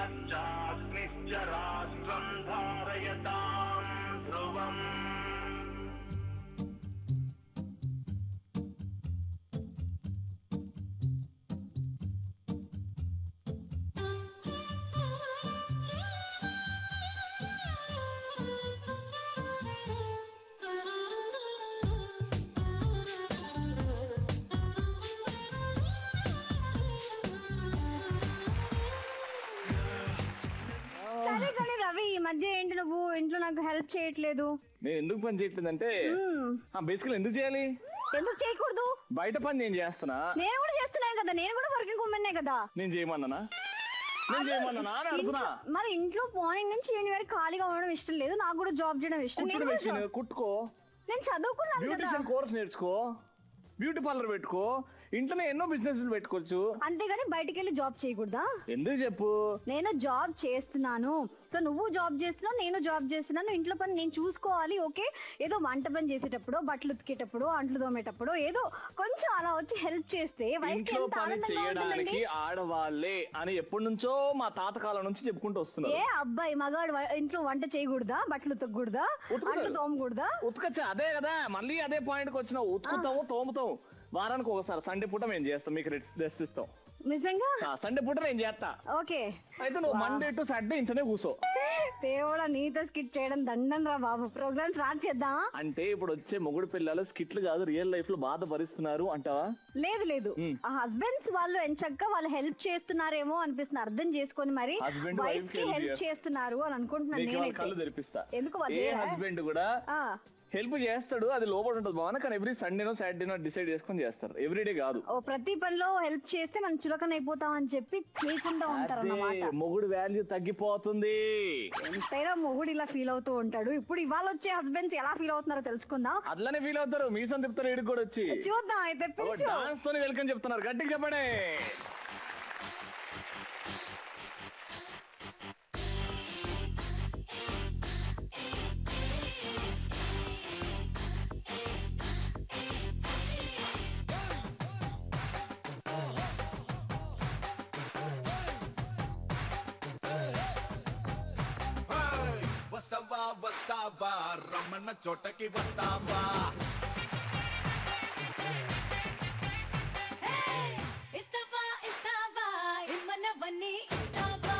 तच्चाग्निश्च राष्ट्रं धारयतां ध्रुवम् రవి ఈ మధ్య ఏంటి నువ్వు ఇంట్లో నాకు హెల్ప్ చేయట్లేదు? నేను ఎందుకు పని చేయట్లేదు అంటే బేసికల్ ఎందుకు చేయాలి? ఎందుకు చేయకూడదు? బయట పని నేను చేస్తున్నా. నేను కూడా చేస్తున్నాను కదా, నేను కూడా వర్కింగ్ ఉమెన్ కదా. నేను చేయమన్నానా? మరి ఇంట్లో మార్నింగ్ నుంచి ఈవినింగ్ వరకు ఖాళీగా ఉండడం ఇష్టం లేదు, నాకు కూడా జాబ్ చేయడం ఇష్టం. కుట్టుకో, నేను చదువుకున్నాను, బ్యూటిషియన్ కోర్స్ నేర్చుకో, బ్యూటీ పార్లర్ పెట్టుకో, ఇంట్లోనే ఎన్నో బిజినెస్ పెట్టుకోవచ్చు. అంతేగాని బయటికి వెళ్ళి జాబ్ చేయకూడదా? ఎందుకు చెప్పు? నేను జాబ్ చేస్తున్నాను, సో నువ్వు జాబ్ చేస్తున్నావు, నేను జాబ్ చేస్తున్నాను. ఇంట్లో పని నేను చూసుకోవాలి. ఓకే, ఏదో వంట పని చేసేటప్పుడు, బట్టలు ఉతికేటప్పుడు, అంట్లు తోమేటప్పుడు ఏదో కొంచెం అలా వచ్చి హెల్ప్ చేస్తే ఇంట్లో పని చేయడానికి ఆడవాళ్ళే అని ఎప్పటి నుంచో మా తాతకాలం నుంచి చెప్పుకుంటూ వస్తున్నారు. ఏ అబ్బాయి మగాడు ఇంట్లో వంట చేయకూడదా, బట్టలు ఉతకూడదా, అంట్లు తోమకూడదా? ఉతకచ్చా, అదే కదా మళ్ళీ అదే పాయింట్ కి వచ్చినావు. ఉతుకుతాము, తోముతాం, వారానికి ఒకసారి సండే పూట మేము చేస్తాం, మీకు రెస్ట్ ఇస్తాం. నిజంగా సండే పూట నేను చేస్తా. ఓకే, అయితే నువ్వు మండే టు సాటర్డే ఇంట్లోనే కూర్చో. దేవుడా, నీతో స్కిట్ చేయడం దండం రా బాబు. ప్రోగ్రామ్ స్టార్ట్ చేద్దాం అంటే ఇప్పుడు వచ్చే మొగుడు పిల్లలు స్కిట్లు కాదు, రియల్ లైఫ్ లో బాధపరుస్తున్నారు అంటావా? లేదు లేదు, ఆ హస్బెండ్స్ వాళ్ళు ఎంచక్క వాళ్ళు హెల్ప్ చేస్తున్నారేమో అనిపిస్తుంది, అర్థం చేసుకొని మరి వైఫ్ కి హెల్ప్ చేస్తున్నారు అని అనుకుంటున్నాను నేను. కళ్ళు తెరిపిస్తా. ఎందుకు హస్బెండ్ కూడా హెల్ప్ చేస్తాడు, అది లోపల ఉంటుంది బాగా, కానీ ఎవ్రీ సండేనో సాటర్డేనో డిసైడ్ చేసుకొని చేస్తారు, ఎవ్రీడే కాదు. ప్రతి పనిలో హెల్ప్ చేస్తే మనం చులకన అయిపోతాం అని చెప్పి చేయకుండా ఉంటారు. మొగుడు వాల్యూ తగ్గిపోతుంది. ఎంతైనా మొగుడు ఇలా ఫీల్ అవుతూ ఉంటాడు. ఇప్పుడు ఇవాళ వచ్చే హస్బెండ్స్ ఎలా ఫీల్ అవుతున్నారో తెలుసుకుందాం. అట్లానే ఫీల్ అవుతారు, మీసం తిప్పుతారు, ఇడికి కూడా వచ్చి చూద్దాం. అయితే డాన్స్ తోనే వెల్కమ్ చెప్తున్నారు, గట్టిగా చెప్పండి. వస్తావా రమణ చోటకి వస్తావా, ఇస్తావా ఇస్తావా ఇమ్మన్నవన్నీ ఇస్తావా,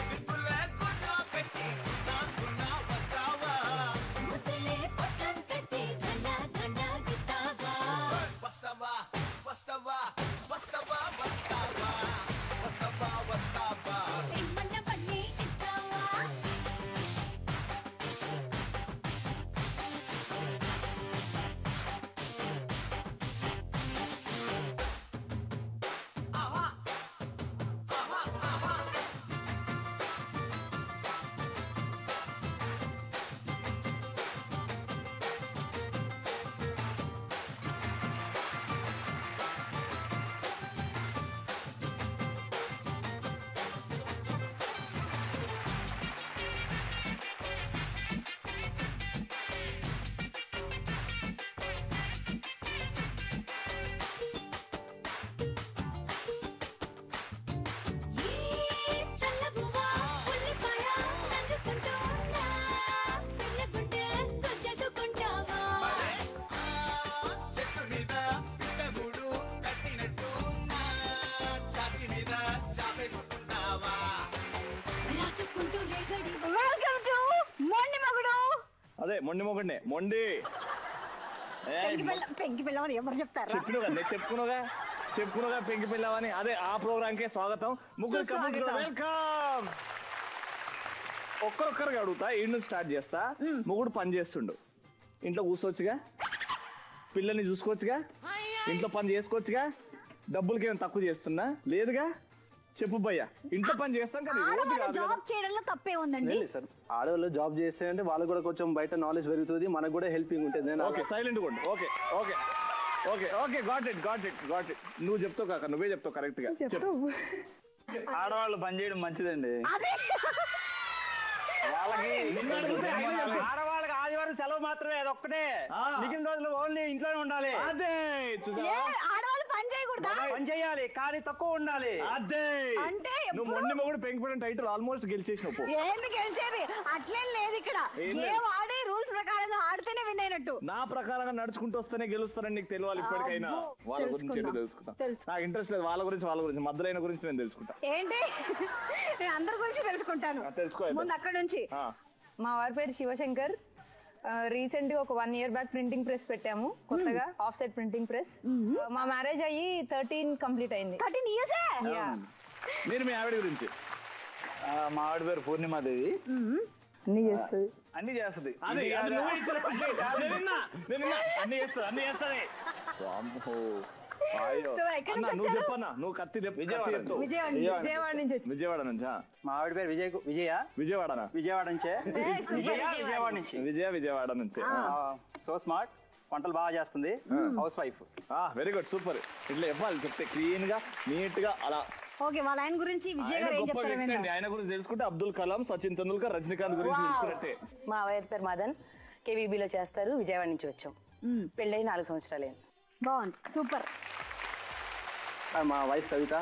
సిగ్గులే గుడ్డ పెట్టి గున్నా వస్తావా, ముద్దులే పొట్టం కట్టి ధన ధన ఇస్తావా, వస్తావా వస్తావా వస్తావా వస్తావా వస్తావా వస్తావా ఇమ్మన్నవన్నీ ఇస్తావా. అదే మొండి మొగండి మొండి పెంకి పిల్లవని ఎవరు చెప్తారు? చెప్పుకున్నాగా పెంకి పిల్లవని. అదే ఆ ప్రోగ్రామ్ కే స్వాగతం. ముగ్గురు వెల్కమ్. ఒక్కరొక్కరుగా అడుగుతా, ఈ నుంచి స్టార్ట్ చేస్తా. ముగ్గురు పని చేస్తుండు, ఇంట్లో కూర్చోవచ్చుగా, పిల్లల్ని చూసుకోవచ్చుగా, ఇంట్లో పని చేసుకోవచ్చుగా, డబ్బులకి ఏమైనా తక్కువ చేస్తున్నా? లేదుగా. చెప్పు భయ్య, ఇంట్లో పని చేస్తాం కానీ జాబ్ చేయడంలో తప్పే ఉందండి. సార్, ఆడవాళ్ళు జాబ్ చేస్తే అంటే వాళ్ళకి కూడా కొంచెం బయట నాలెడ్జ్ పెరుగుతుంది, మనకు కూడా హెల్పింగ్ ఉంటుంది. ఓకే, సైలెంట్ కూడా. Okay okay okay okay got it got it got it. నువ్వు చెప్తావు కాక, నువ్వే చెప్తావు కరెక్ట్ గా. ఆడవాళ్ళు పని చేయడం మంచిదండి. ఆడవాళ్ళకి ఆదివారం సెలవు మాత్రమే, అది ఒక్కటే. మిగిలిన రోజులు ఓన్లీ ఇంట్లోనే ఉండాలి. అదే ఆడవాళ్ళు పని చేయకూడదా? పని చేయాలి కానీ తక్కువ ఉండాలి. అదే అంటే నువ్వు మొన్న మొగుడు పెంకిపడిన టైటిల్ ఆల్మోస్ట్ గెలిచేసినప్పుడు. ఏంది గెలిచేది? అట్లేం లేదు ఇక్కడ. గేమ్ ఆడే రూల్స్ ప్రకారంగా ఆడితేనే విన్ అయినట్టు. నా ప్రకారంగా నడుచుకుంటూ వస్తేనే గెలుస్తారని నీకు తెలియాలి ఇప్పటికైనా. వాళ్ళ గురించి ఏంటో తెలుసుకుంటా. నాకు ఇంట్రెస్ట్ లేదు వాళ్ళ గురించి మధ్యలైన గురించి నేను తెలుసుకుంటా. ఏంటి? నేను అందరి గురించి తెలుసుకుంటాను. తెలుసుకో ముందు అక్కడ నుంచి. మా వారి పేరు శివశంకర్. రీసెంట్ గా ఒక 1 year బ్యాక్ ప్రింటింగ్ ప్రెస్ పెట్టాము కొత్తగా, ఆఫ్ సెట్ ప్రింటింగ్ ప్రెస్. మా మ్యారేజ్ అయ్యి 13 కంప్లీట్ అయింది. 13 years? మీరు మీ ఆవిడ గురించి? మా ఆవిడ పేరు పూర్ణిమాదేవి. అన్ని చేస్తుంది. అన్ని చేస్తుంది. అన్ని చేస్తుంది. నువ్వు చెప్పన్నా, నువ్వు కత్తి విజయవాడ నుంచి వచ్చి. విజయవాడ నుంచా? మా ఆవిడ పేరు విజయవాడనా? విజయవాడ నుంచే. విజయవాడ నుంచి. విజయవాడ నుంచి. సో స్మార్ట్, వంటలు బాగా చేస్తుంది, house wife. Very good, super. ఇట్లా చెప్పాలి, చెప్తే క్లీన్ గా నీట్ గా అలా. ఓకే, వాళ్ళ ఆయన గురించి విజయ్ గారు ఏం చెప్తారు? ఆయన గురించి తెలుసుకుంటే అబ్దుల్ కలాం, సచిన్ తెందుల్కర్, రజనీకాంత్ గురించి తెలుసుకున్నట్టే. మా వారి పేరు మదన్, కేవీబీలో చేస్తారు. విజయవాడ నుంచి వచ్చాం. పెళ్ళై 4 సంవత్సరాలైంది. బాగుంది, సూపర్. మా వైఫ్ కవిత.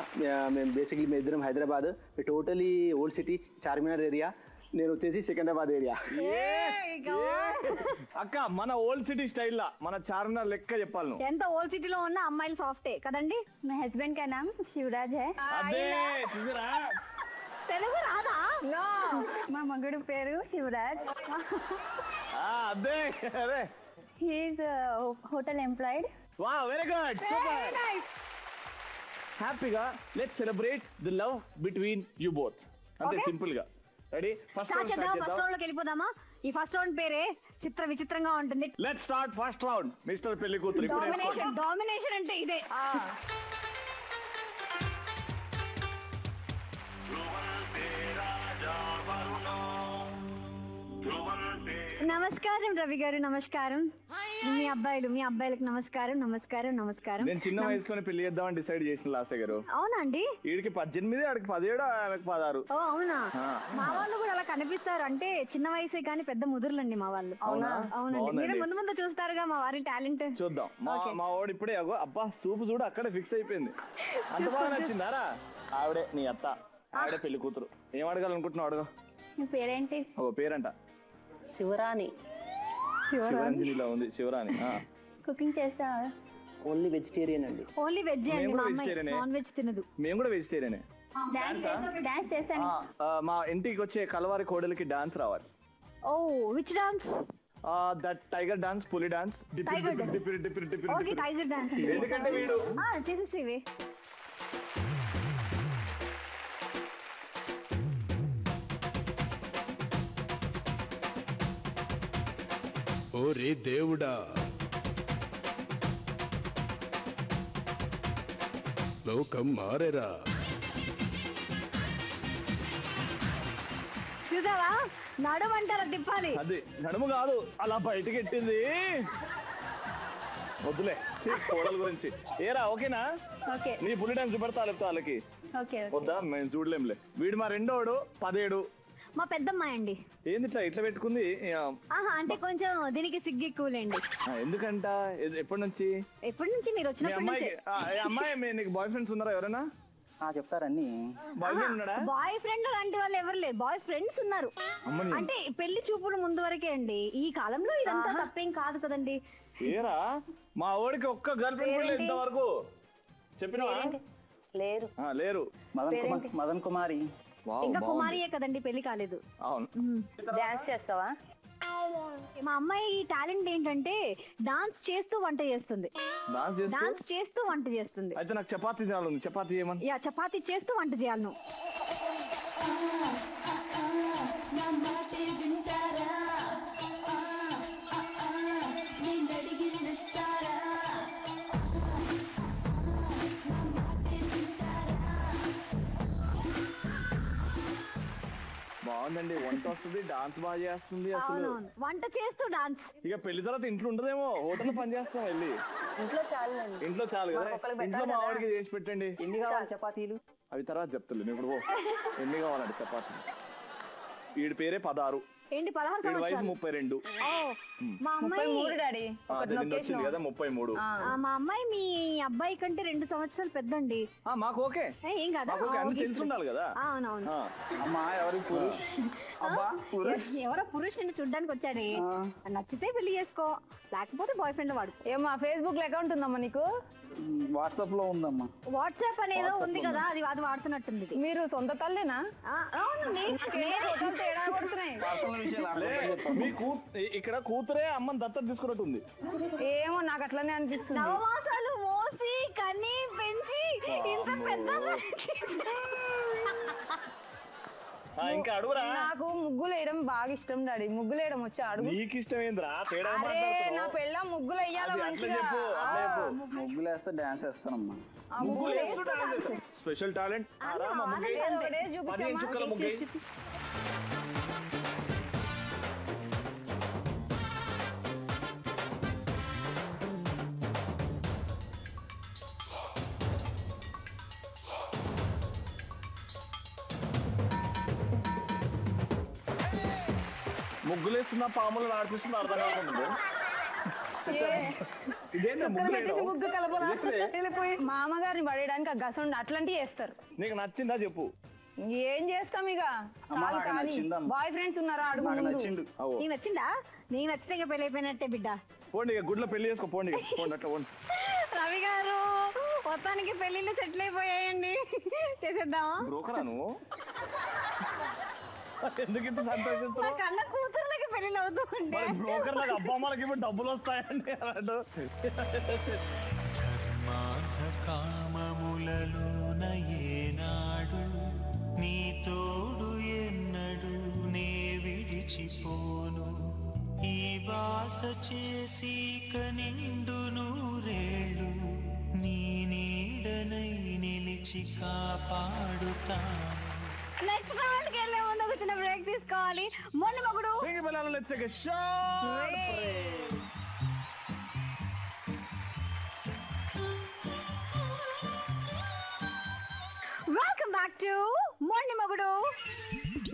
మేము బేసిక్లీ మేము ఇద్దరం Hyderabad. Totally old city, Charminar area. నేను వచ్చేసి సికింద్రాబాద్ ఏరియా. అక్క మన ఓల్డ్ సిటీ స్టైల్ లా మన చార్మినార్ లెక్క చెప్పాలి నువ్వు. ఎంత ఓల్డ్ సిటీలో ఉన్న అమ్మాయిలు సాఫ్టే కదండి. మా హస్బెండ్ కా నామ్ శివరాజ్ హై. అదే చూసారా? తెలుగు రాదా? నో, మా మగుడు పేరు శివరాజ్. అదే అదే. He is hotel employed. Wow, very good, super. హ్యాపీగా let's celebrate the love between you both. అంతే సింపుల్ గా. రెడీ? ఫస్ట్ రౌండ్ లోకి వెళ్ళిపోదామా? ఈ ఫస్ట్ రౌండ్ పేరే చిత్ర విచిత్రంగా ఉంటుంది. Let's start first round. Mister పెళ్లి కూతురు. డామినేషన్ అంటే ఇదే. నమస్కారం రవి గారు. నమస్కారం. మీ అబ్బాయిలకు నమస్కారం. నేను చిన్న వయసులోనే పెళ్లి చేద్దామని డిసైడ్ చేసిన లాసే గారు. అవునండి. వీడికి 18, ఆడికి 17, ఆమెకి 16. ఓ అవునా? మా వాళ్ళు కూడా అలా కనిపిస్తారు. అంటే చిన్న వయసే కానీ పెద్ద ముదురులండి మా వాళ్ళు. అవునండి. మీరు ముందు చూస్తారుగా మా వారి టాలెంట్. చూద్దాం. మా వాడు ఇప్పుడే అబ్బా సూపు చూడు అక్కడే ఫిక్స్ అయిపోయింది. అంత బాగా నచ్చిందారా? ఆవిడే నీ అత్త, ఆవిడే పెళ్లి కూతురు. ఏం అడగాలనుకుంటున్నావు అడుగు. మీ పేరేంటి? ఓ పేరంట శివరాణి. శివరంజనిలో ఉంది శివరాణి. కుకింగ్ చేస్తా? ఓన్లీ వెజిటేరియన్ అండి. ఓన్లీ వెజ్ అండి. మా అమ్మాయి నాన్ వెజ్ తినదు. మేము కూడా వెజిటేరియనే. డాన్స్ చేస్తాను. మా ఇంటికి వచ్చే కలవారి కోడలికి డాన్స్ రావాలి. Oh which dance? That tiger dance, పులి డాన్స్. Okay, tiger dance. ఎందుకంటే వీడు చేసేసేవి. ఓరే దేవుడా, లోకం మారేరా. చూసావా? నడుమంటారా తిప్పాలి. అది నడుము కాదు, అలా బయటకి ఎట్టింది. వద్దులే కోడల గురించి. ఏరా ఓకేనా? ఓకే. నీ పులి డాన్స్ చూపెడతా లేకపోతే వాళ్ళకి. ఓకే. వద్దా? మేము చూడలేంలే. వీడు మా రెండోడు 17. మా పెద్దమ్మాయి అండి. ఏంది ఇట్లా పెట్టుకుంది? అంటే కొంచెం దీనికి సిగ్గు ఎక్కువలేండి. ఎందుకంట? ఎప్పటి నుంచి మీరు వచ్చినప్పటి నుంచి. అమ్మాయి నీకు బాయ్ ఫ్రెండ్స్ ఉన్నారా ఎవరైనా? చెప్తారని. బాయ్ ఫ్రెండ్ ఉన్నాడా? బాయ్ ఫ్రెండ్ లాంటి వాళ్ళు ఎవరు లేరు. బాయ్ ఫ్రెండ్స్ ఉన్నారు. అంటే పెళ్లి చూపులు ముందు వరకే అండి. ఈ కాలంలో ఇదంతా తప్పేం కాదు కదండి. ఏరా మా వాడికి ఒక్క గర్ల్ ఫ్రెండ్ కూడా లేదు ఇంతవరకు. చెప్పినవా? లేరు. మదన్ కుమారి. ఇంకా కుమారియే కదండి, పెళ్లి కాలేదు. అవును. డాన్స్ చేస్తావా? మా అమ్మాయి టాలెంట్ ఏంటంటే డాన్స్ చేస్తూ వంట చేస్తుంది. డాన్స్ చేస్తూ వంట చేస్తుంది. అయితే నాకు చపాతీ చేయాలి. చపాతీ చేయమని. చపాతీ చేస్తూ వంట చేయాలి నువ్వు. బాగుందండి. వంట వస్తుంది, డాన్స్ బాగా చేస్తుంది. అసలు వంట చేస్తూ డాన్స్. ఇక పెళ్లి తర్వాత ఇంట్లో ఉండదేమో, హోటల్ పని చేస్తాం వెళ్ళి. ఇంట్లో చాలు కదా. ఇంట్లో మా వాడికి చేసి పెట్టండి. ఎన్ని కావాలి చపాతీలు? అవి తర్వాత చెప్తాను. ఇప్పుడు ఎన్ని కావాలండి చపాతీలు? వీడి పేరే 16. ఏంటి 16 వీడి వయసు సంవత్సరాలు 32. ఓ, మా అమ్మాయి 33 డాడీ ఒకటి నిన్న లొకేషన్ వచ్చింది కదా 33. మా అమ్మాయి మీ అబ్బాయి కంటే 2 సంవత్సరాలు పెద్దండి. మాకు ఓకే, ఏం కదా మాకు ఓకే, అన్ని తెలిసి ఉండాలి కదా. అవునవును. అమ్మా ఎవరికి పురుష్, అబ్బా పురుష్. ఎవరో పురుష్ నిన్ను చూడ్డానికి వచ్చాడే, నచ్చితే పెళ్లి చేసుకో, లేకపోతే బాయ్ ఫ్రెండ్ వాడు. ఏమా ఫేస్బుక్ లో అకౌంట్ ఉందమ్మా నీకు? వాట్సాప్ లో ఉందమ్మా. వాట్సాప్ అనేదో ఉంది కదా, అది వాడుతున్నట్టుంది. మీరు సొంత తల్లేనా? అవును, తేడా కొడుతున్నాయి. మీకు ఇక్కడ కూతురే అమ్మని దత్తత తీసుకున్నట్టుంది. ఏమో నాకు అట్లనే అనిపిస్తుంది. నవమాసాలు మోసి కని పెంచి ఇంత పెద్ద ఇంకా అడుగురా. నాకు ముగ్గులు వేయడం బాగా ఇష్టం డాడీ. ముగ్గులు వేయడం వచ్చి అడుగు. నీకు ఇష్టం ఏంద్రా? తేడా నా పెళ్ళ ముగ్గులు వేయాలి మంచిగా. ముగ్గులు వేస్తే డాన్స్ వేస్తానమ్మా. Special talent. 15 చుక్కల ముగ్గు. ముగ్గులేస్తున్న పాములు ఆడిపిస్తున్నా అర్థం కాకుండా. ముగ్గు కలపపోయి మామగారిని పడేయడానికి ఆ గసండి అట్లాంటివి చేస్తారు. నీకు నచ్చిందా చెప్పు. ఏం చేస్తాం ఇక. బాయ్ ఫ్రెండ్స్ ఉన్నారా అడుగు. నీకు నచ్చిందా? నీకు నచ్చితే ఇక పెళ్లి అయిపోయినట్టే బిడ్డ. పోండి ఇక గుడ్లో పెళ్లి చేసుకో. పోండి పోండి అట్లా పోండి. రవి గారు మొత్తానికి పెళ్లిళ్ళు సెటిల్ అయిపోయాయండి, చేసేద్దామా? బ్రోకరా నువ్వు? ఎందుకు ఇంత సంతోషిస్తున్నావు? కన్న కూతుర్లకి పెళ్లిళ్ళు అవుతుంటే బ్రోకర్ లాగా అబ్బమ్మలకి ఇప్పుడు డబ్బులు వస్తాయండి అన్నాడు. కామములలోన ఏనాడు నీ తోడు ఎన్నడు నే విడిచిపోను. ఈ వాస చేసి కనిండు నూరేళ్ళు నీ నీడనై నిలిచి కాపాడుతాను. నెక్స్ట్ రౌండ్ కి వెళ్ళే ముందు ఒక చిన్న బ్రేక్ తీసుకోవాలి. మొన్న మగుడు వెల్కమ్ బ్యాక్ టు మొండి మగుడు.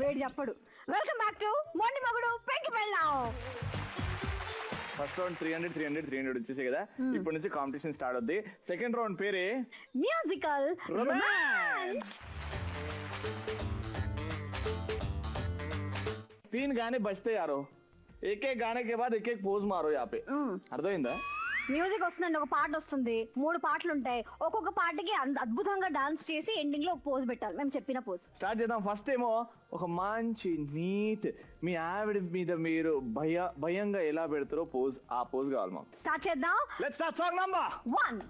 వేడి చెప్పడు. వెల్కమ్ బ్యాక్ టు మొండి మగుడు పెంకి వెళ్ళాం. ఫస్ట్ రౌండ్ 300 వచ్చేసాయి కదా. ఇప్పటి నుంచి కాంపిటీషన్ స్టార్ట్ అవుద్ది. సెకండ్ రౌండ్ పేరే म्यूजिकल रोमांस. 3 गाने बजते यारो, एक एक गाने के बाद एक एक पोज मारो यहाँ पे. అర్థమైందా? మ్యూజిక్ వస్తుందండి, ఒక పాట వస్తుంది, 3 పాటలు ఉంటాయి. ఒక్కొక్క పాటకి అద్భుతంగా డాన్స్ చేసి ఎండింగ్ లో ఒక పోజ్ పెట్టాలి, మేము చెప్పిన పోజ్. స్టార్ట్ చేద్దాం. ఫస్ట్ ఏమో ఒక మంచి నీట్ మీ ఆవిడ మీద మీరు భయంగా ఎలా పెడతారో పోజ్, ఆ పోజ్ కావాలి మాకు. స్టార్ట్ చేద్దాం. Let's start. Song number 1.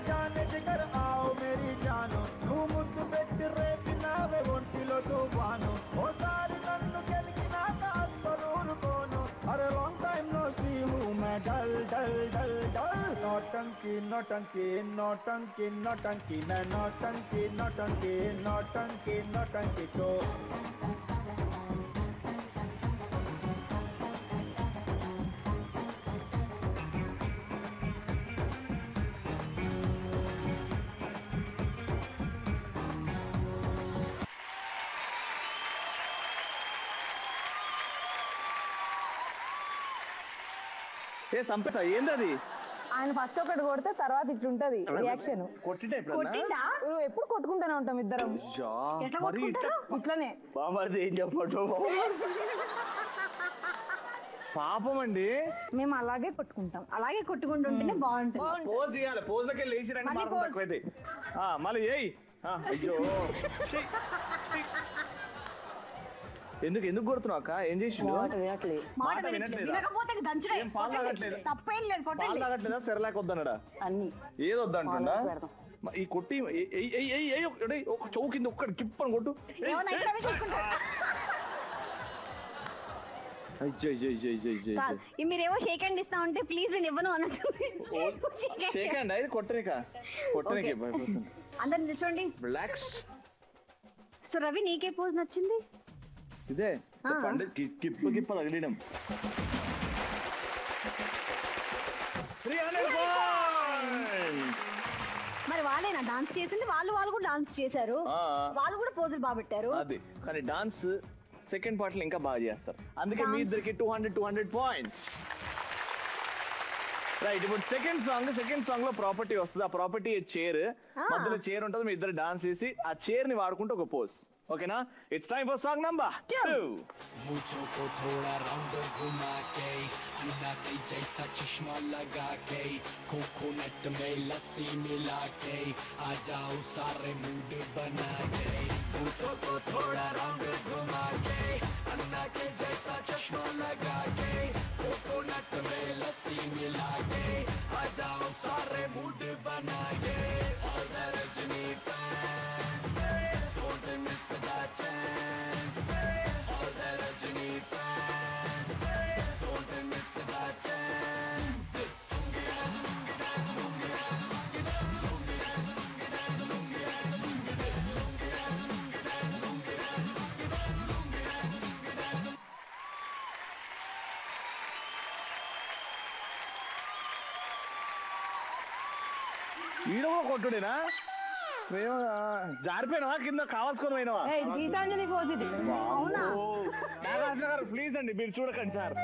जाने जिगर आओ मेरी जानो तू मुद्दु పెట్టి రేపినావే ఒంటిలో తుఫాను ఓసారి నన్ను గెలికినాక అస్సలూరుకోను అరే లాంగ్ టైమ్ నో సీ హూ మే డల్ డల్ డల్ డల్ నోటంకి నోటంకి నోటంకి నోటంకి మే నోటంకి నోటంకి నోటంకి నోటంకి తో సంపేత ఏందది? ఆయన ఫస్ట్ ఒకటి కొడితే తర్వాత ఇట్లుంటది రియాక్షన్. కొట్టిందా? నువ్వు ఎప్పుడు కొట్టుకుంటూనే ఉంటాం ఇద్దరం. ఇట్లనే బామర్ది ఏం చెప్పడు పాపం అండి. మేము అలాగే కొట్టుకుంటాం. అలాగే కొట్టుకుంటుంటేనే బాగుంటుంది. పోజ్ ఇవ్వాలి. పోజ్లకి లేచి రండి. తక్కువైతే మళ్ళీ ఏయ్. అయ్యో ఎందుకు కొడుతున్నావు అక్క? ఏం చేసి తాగట్లేదా? సెరలాక్ వద్దన్నాడా? అన్ని ఏది వద్దంటున్నా? ఈ కొట్టి ఒక చౌ కింద ఒక్కడి కిప్పని కొట్టు. మీరేమో షేక్ హ్యాండ్ ఇస్తా ఉంటే ప్లీజ్ నేను ఇవ్వను అన్నట్టు. షేక్ హ్యాండ్ అది కొట్టనిక అందరు నిల్చోండి. రిలాక్స్. సో రవి నీకే పోజ్ నచ్చింది? ఇదే చెప్పండి. కిప్ప తగిలిడం 300 points. మరి వాళ్ళేనా డాన్స్ చేసింది? వాళ్ళు కూడా డాన్స్ చేశారు, వాళ్ళు కూడా పోజులు బాగా పెట్టారు. అది కానీ డాన్స్ సెకండ్ పార్ట్ లో ఇంకా బాగా చేస్తారు, అందుకే మీ ఇద్దరికి 200 పాయింట్స్. రైట్, ఇప్పుడు సెకండ్ సాంగ్ లో ప్రాపర్టీ వస్తుంది. ఆ ప్రాపర్టీ చైర్, మధ్యలో చైర్ ఉంటుంది, మీ ఇద్దరు డాన్స్ చేసి ఆ చైర్ ని వాడుకుంటూ ఒక పోజ్. ఓకేనా? It's time for song number 2. मुझको को थोड़ा राउंड घुमा के अंडा के जैसा चश्मा लगा के कोकोनट में लस्सी मिला के आ जाओ सारे मूड बना के मुझको को थोड़ा राउंड घुमा के अंडा के जैसा चश्मा लगा के कोकोनट में लस्सी मिला के आ जाओ सारे मूड बना के all the Rajni fans don't miss the chance all the Rajni fans don't miss the chance ఈడో కొట్టుడేనా? జారిపోయినావా కింద కావాల్సుకొని పోయినావా? గీతాంజలి పోజ్ ఇది. అవునా? నాగార్జున గారు ప్లీజ్ అండి మీరు చూడకండి సార్.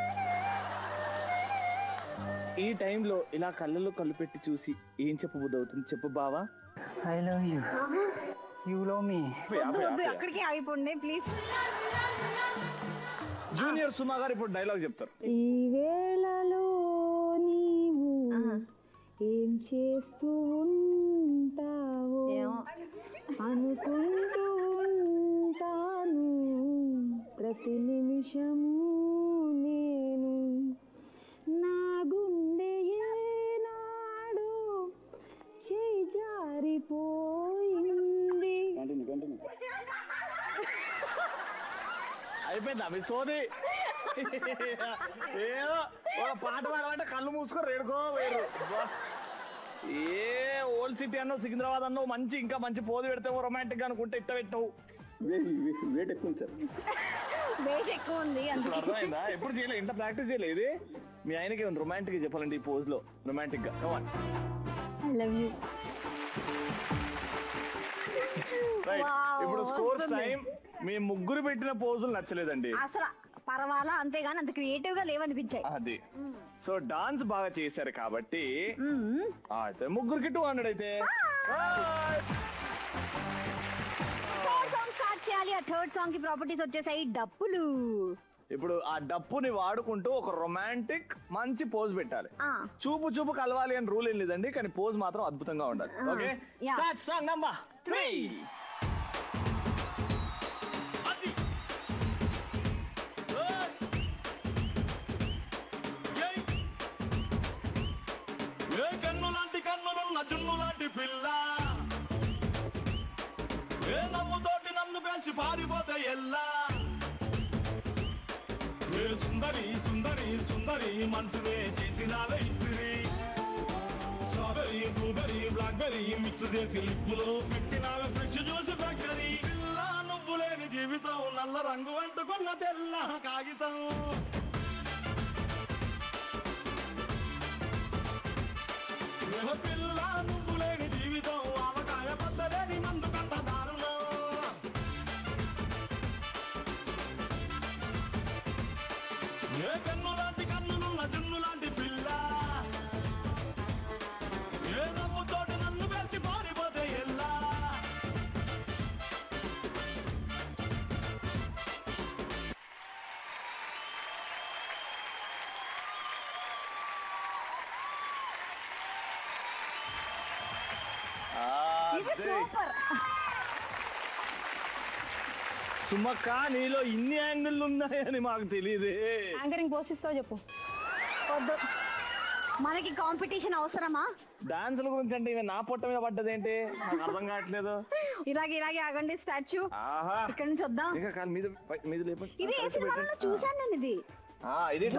ఈ టైంలో ఇలా కళ్ళలో కళ్ళు పెట్టి చూసి ఏం చెప్పబుద్ధి అవుతుంది? చెప్పు బావా. I love you, you love మీ. అక్కడికి ఆగిపోండి ప్లీజ్. జూనియర్ సుమా గారు ఇప్పుడు డైలాగ్ చెప్తారు. ఈ వేళలో నీవు ఏం చేస్తూ ఉంటావో అనుకుంటూ ఉంటాను ప్రతి నిమిషము నేను నా గుండె ఏనాడు చేయి జారిపోయింది. అయిపోయిందా మీ సోది? ఏదో ఒక పాట పాడాలంటే కళ్ళు మూసుకొని రేడుకో వేరు. ఏ ఓల్డ్ సిటీ అన్నో సికింద్రాబాద్ అన్నో మంచి ఇంకా మంచి పోదు పెడతావు రొమాంటిక్ గా అనుకుంటే ఇట్ట పెట్టావు. వెయిట్ ఎక్కువ సార్, వెయిట్ ఎక్కువ ఉంది. అర్థమైందా? ఎప్పుడు చేయలేదు, ఇంత ప్రాక్టీస్ చేయలేదు. ఇది మీ ఆయనకి రొమాంటిక్ గా చెప్పాలంటే ఈ పోజ్ లో రొమాంటిక్ గా. Come on. I love you. Right, ఇప్పుడు స్కోర్స్ టైం. మీ ముగ్గురు పెట్టిన పోజులు నచ్చలేదండి అసలు. పర్వాలా, అంతేగాని అంత క్రియేటివ్ గా లేవనిపించాయి. అది సో డాన్స్ బాగా చేశారు కాబట్టి అయితే ముగ్గురికి 200. అయితే థర్డ్ సాంగ్ స్టార్ట్ చేయాలి. ఆ థర్డ్ సాంగ్ కి ప్రాపర్టీస్ వచ్చేసాయి డప్పులు. ఇప్పుడు ఆ డప్పుని వాడుకుంటూ ఒక రొమాంటిక్ మంచి పోజ్ పెట్టాలి. చూపు కలవాలి అని రూల్ ఏం లేదండి, కానీ పోజ్ మాత్రం అద్భుతంగా ఉండాలి. Okay, start song number 3. జున్ను లాంటి పిల్ల ఏ నవ్వుతోటి నన్ను పెంచి పారిపోతే ఎల్లా ఏ సుందరి సుందరి సుందరి మనసునే చేసినావే ఇస్త్రీ స్ట్రాబెరీ బ్లూబెరీ బ్లాక్బెరీ మిక్స్ చేసి లిప్పులో పెట్టినావే ఫ్రెష్ జ్యూస్ ఫ్యాక్టరీ పిల్ల నువ్వు లేని జీవితం నల్ల రంగు అంటుకున్న తెల్ల కాగితం పిల్ల నువ్వు లేని జీవితం ఆవకాయ పద్దలేని మందు కంట దారుణం ఏ కన్ను లాంటి కన్నులున్న జున్ను లాంటి పిల్ల ఏ నవ్వుతోటి నన్ను పెంచి పారిపోతే ఎల్లా సుమక్క నీలో ఇన్ని యాంగిల్ ఉన్నాయని మాకు తెలియదే. యాంకరింగ్ పోస్ట్ ఇస్తావు చెప్పు. వద్దు, మనకి కాంపిటీషన్ అవసరమా? డాన్సుల గురించి అంటే ఇవి నా పొట్ట మీద పడ్డదేంటి నాకు అర్థం కావట్లేదు. ఇలాగే ఆగండి. స్టాచ్యూ ఇక్కడ నుంచి వద్దాం. ఇది ఏ సినిమాలో చూసాను నేను. ఇది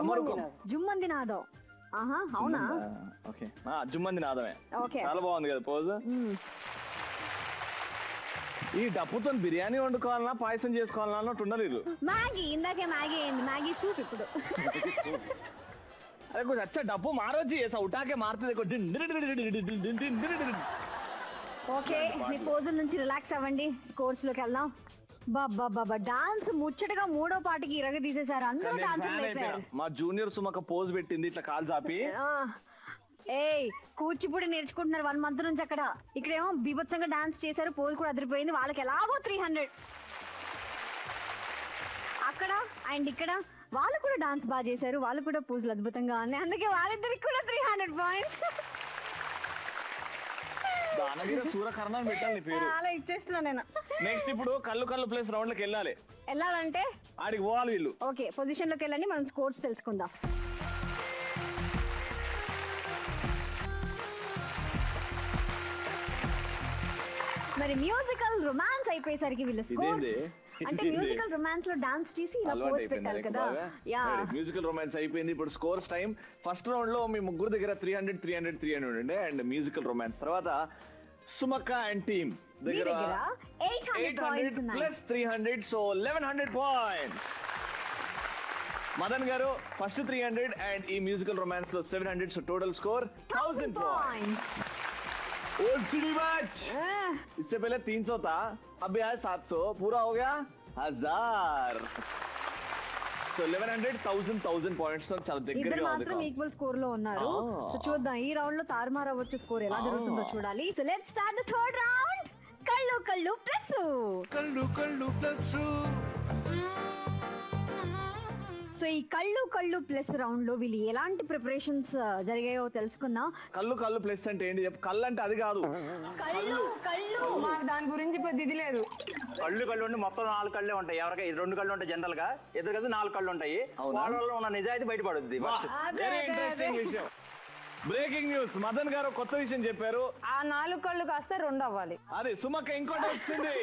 జుమ్మంది నాదో. ఆహా, అవునా? ఓకే, జుమ్మంది నాదమే. ఓకే, చాలా బాగుంది కదా పోజ్. ఈ డప్పుతో బిర్యానీ వండుకోవాలన్నా పాయసం చేసుకోవాలన్నా అన్నట్టు ఉండలేదు. మ్యాగీ ఇందాకే మ్యాగీ అయింది, మ్యాగీ సూప్ ఇప్పుడు. अरे कुछ अच्छा डब्बू मारो जी, ऐसा उठा के मारते देखो. ఓకే మీ పోజుల నుంచి రిలాక్స్ అవ్వండి, స్కోర్స్ లోకి వెళ్దాం. బాబా డాన్స్ ముచ్చటగా మూడో పాటకి ఇరగ తీసేశారు, అందరూ డాన్స్. మా జూనియర్ సుమక పోజ్ పెట్టింది ఇట్లా కాలు చాపి. ఏయ్ కూచిపూడి నేర్చుకుంటున్నారు 1 month నుంచి అక్కడ. ఇక్కడేమో బీభత్సంగా డాన్స్ చేశారు, పోజ్ కూడా అదిరిపోయింది. వాళ్ళకి ఎలాగో 300. అక్కడ అండ్ ఇక్కడ వాళ్ళు కూడా డాన్స్ బాగా చేశారు, వాళ్ళు కూడా పోజులు అద్భుతంగా ఉన్నాయి, అందుకే వాళ్ళిద్దరికి కూడా 300 పాయింట్స్. సూర్యకరణం పెట్టాలి పేరు, అలా ఇచ్చేస్తున్నా నేను. నెక్స్ట్ ఇప్పుడు కళ్ళు ప్లేస్ రౌండ్ లోకి వెళ్ళాలంటే ఆడికి పోవాలి వీళ్ళు. ఓకే పొజిషన్ లోకి వెళ్ళండి, మనం స్కోర్స్ తెలుసుకుందాం. మరి మ్యూజికల్ రొమాన్స్ అయిపోయేసరికి వీళ్ళ స్కోర్స్ అంటే మ్యూజికల్ రొమాన్స్ లో డాన్స్ చేసి ఇలా పోస్ట్ పెట్టాలి కదా. యా మ్యూజికల్ రొమాన్స్ అయిపోయింది, ఇప్పుడు స్కోర్స్ టైం. ఫస్ట్ రౌండ్ లో మీ ముగ్గురు దగ్గర 300 ఉండే అండ్ మ్యూజికల్ రొమాన్స్. తర్వాత సుమక్క అండ్ టీమ్ దగ్గర 800 ప్లస్ 300, సో 1100 పాయింట్స్. మదన్ గారు ఫస్ట్ 300 అండ్ ఈ మ్యూజికల్ రొమాన్స్ లో 700, so total score 1000 points. Old city match इससे पहले 300 था, अभी आया 700, पूरा हो गया 1000. సో 1100 పాయింట్స్ తో చాలా దగ్గరగా ఉంది. ఇద్దరు మాత్రం ఈక్వల్ స్కోర్ లో ఉన్నారు. సో చూద్దాం ఈ రౌండ్ లో తారుమారు అవ్వచ్చు, స్కోర్ ఎలా జరుగుతుందో చూడాలి. So let's start the third round. కళ్ళు ప్లస్ సో ఈ కళ్ళు ప్లస్ రౌండ్ లో వీళ్ళు ఎలాంటి ప్రిపరేషన్స్ జరిగాయో తెలుసుకుందాం. కళ్ళు ప్లస్ అంటే ఏంటి చెప్పు. కళ్ళు అంటే అది కాదు, కళ్ళు మాకు దాని గురించి పెద్ద ఇది లేదు. కళ్ళు ఉండి మొత్తం 4 కళ్ళే ఉంటాయి. ఎవరికి 2 కళ్ళు ఉంటాయి జనరల్ గా, ఎదురు కదా 4 కళ్ళు ఉంటాయి. వాళ్ళలో ఉన్న నిజాయితీ బయటపడుద్ది. వెరీ ఇంట్రెస్టింగ్ విషయం. బ్రేకింగ్ న్యూస్, మదన్ గారు కొత్త విషయం చెప్పారు. ఆ 4 కళ్ళు కాస్త 2 అవ్వాలి. అదే సుమక్క ఇంకోటి వచ్చింది.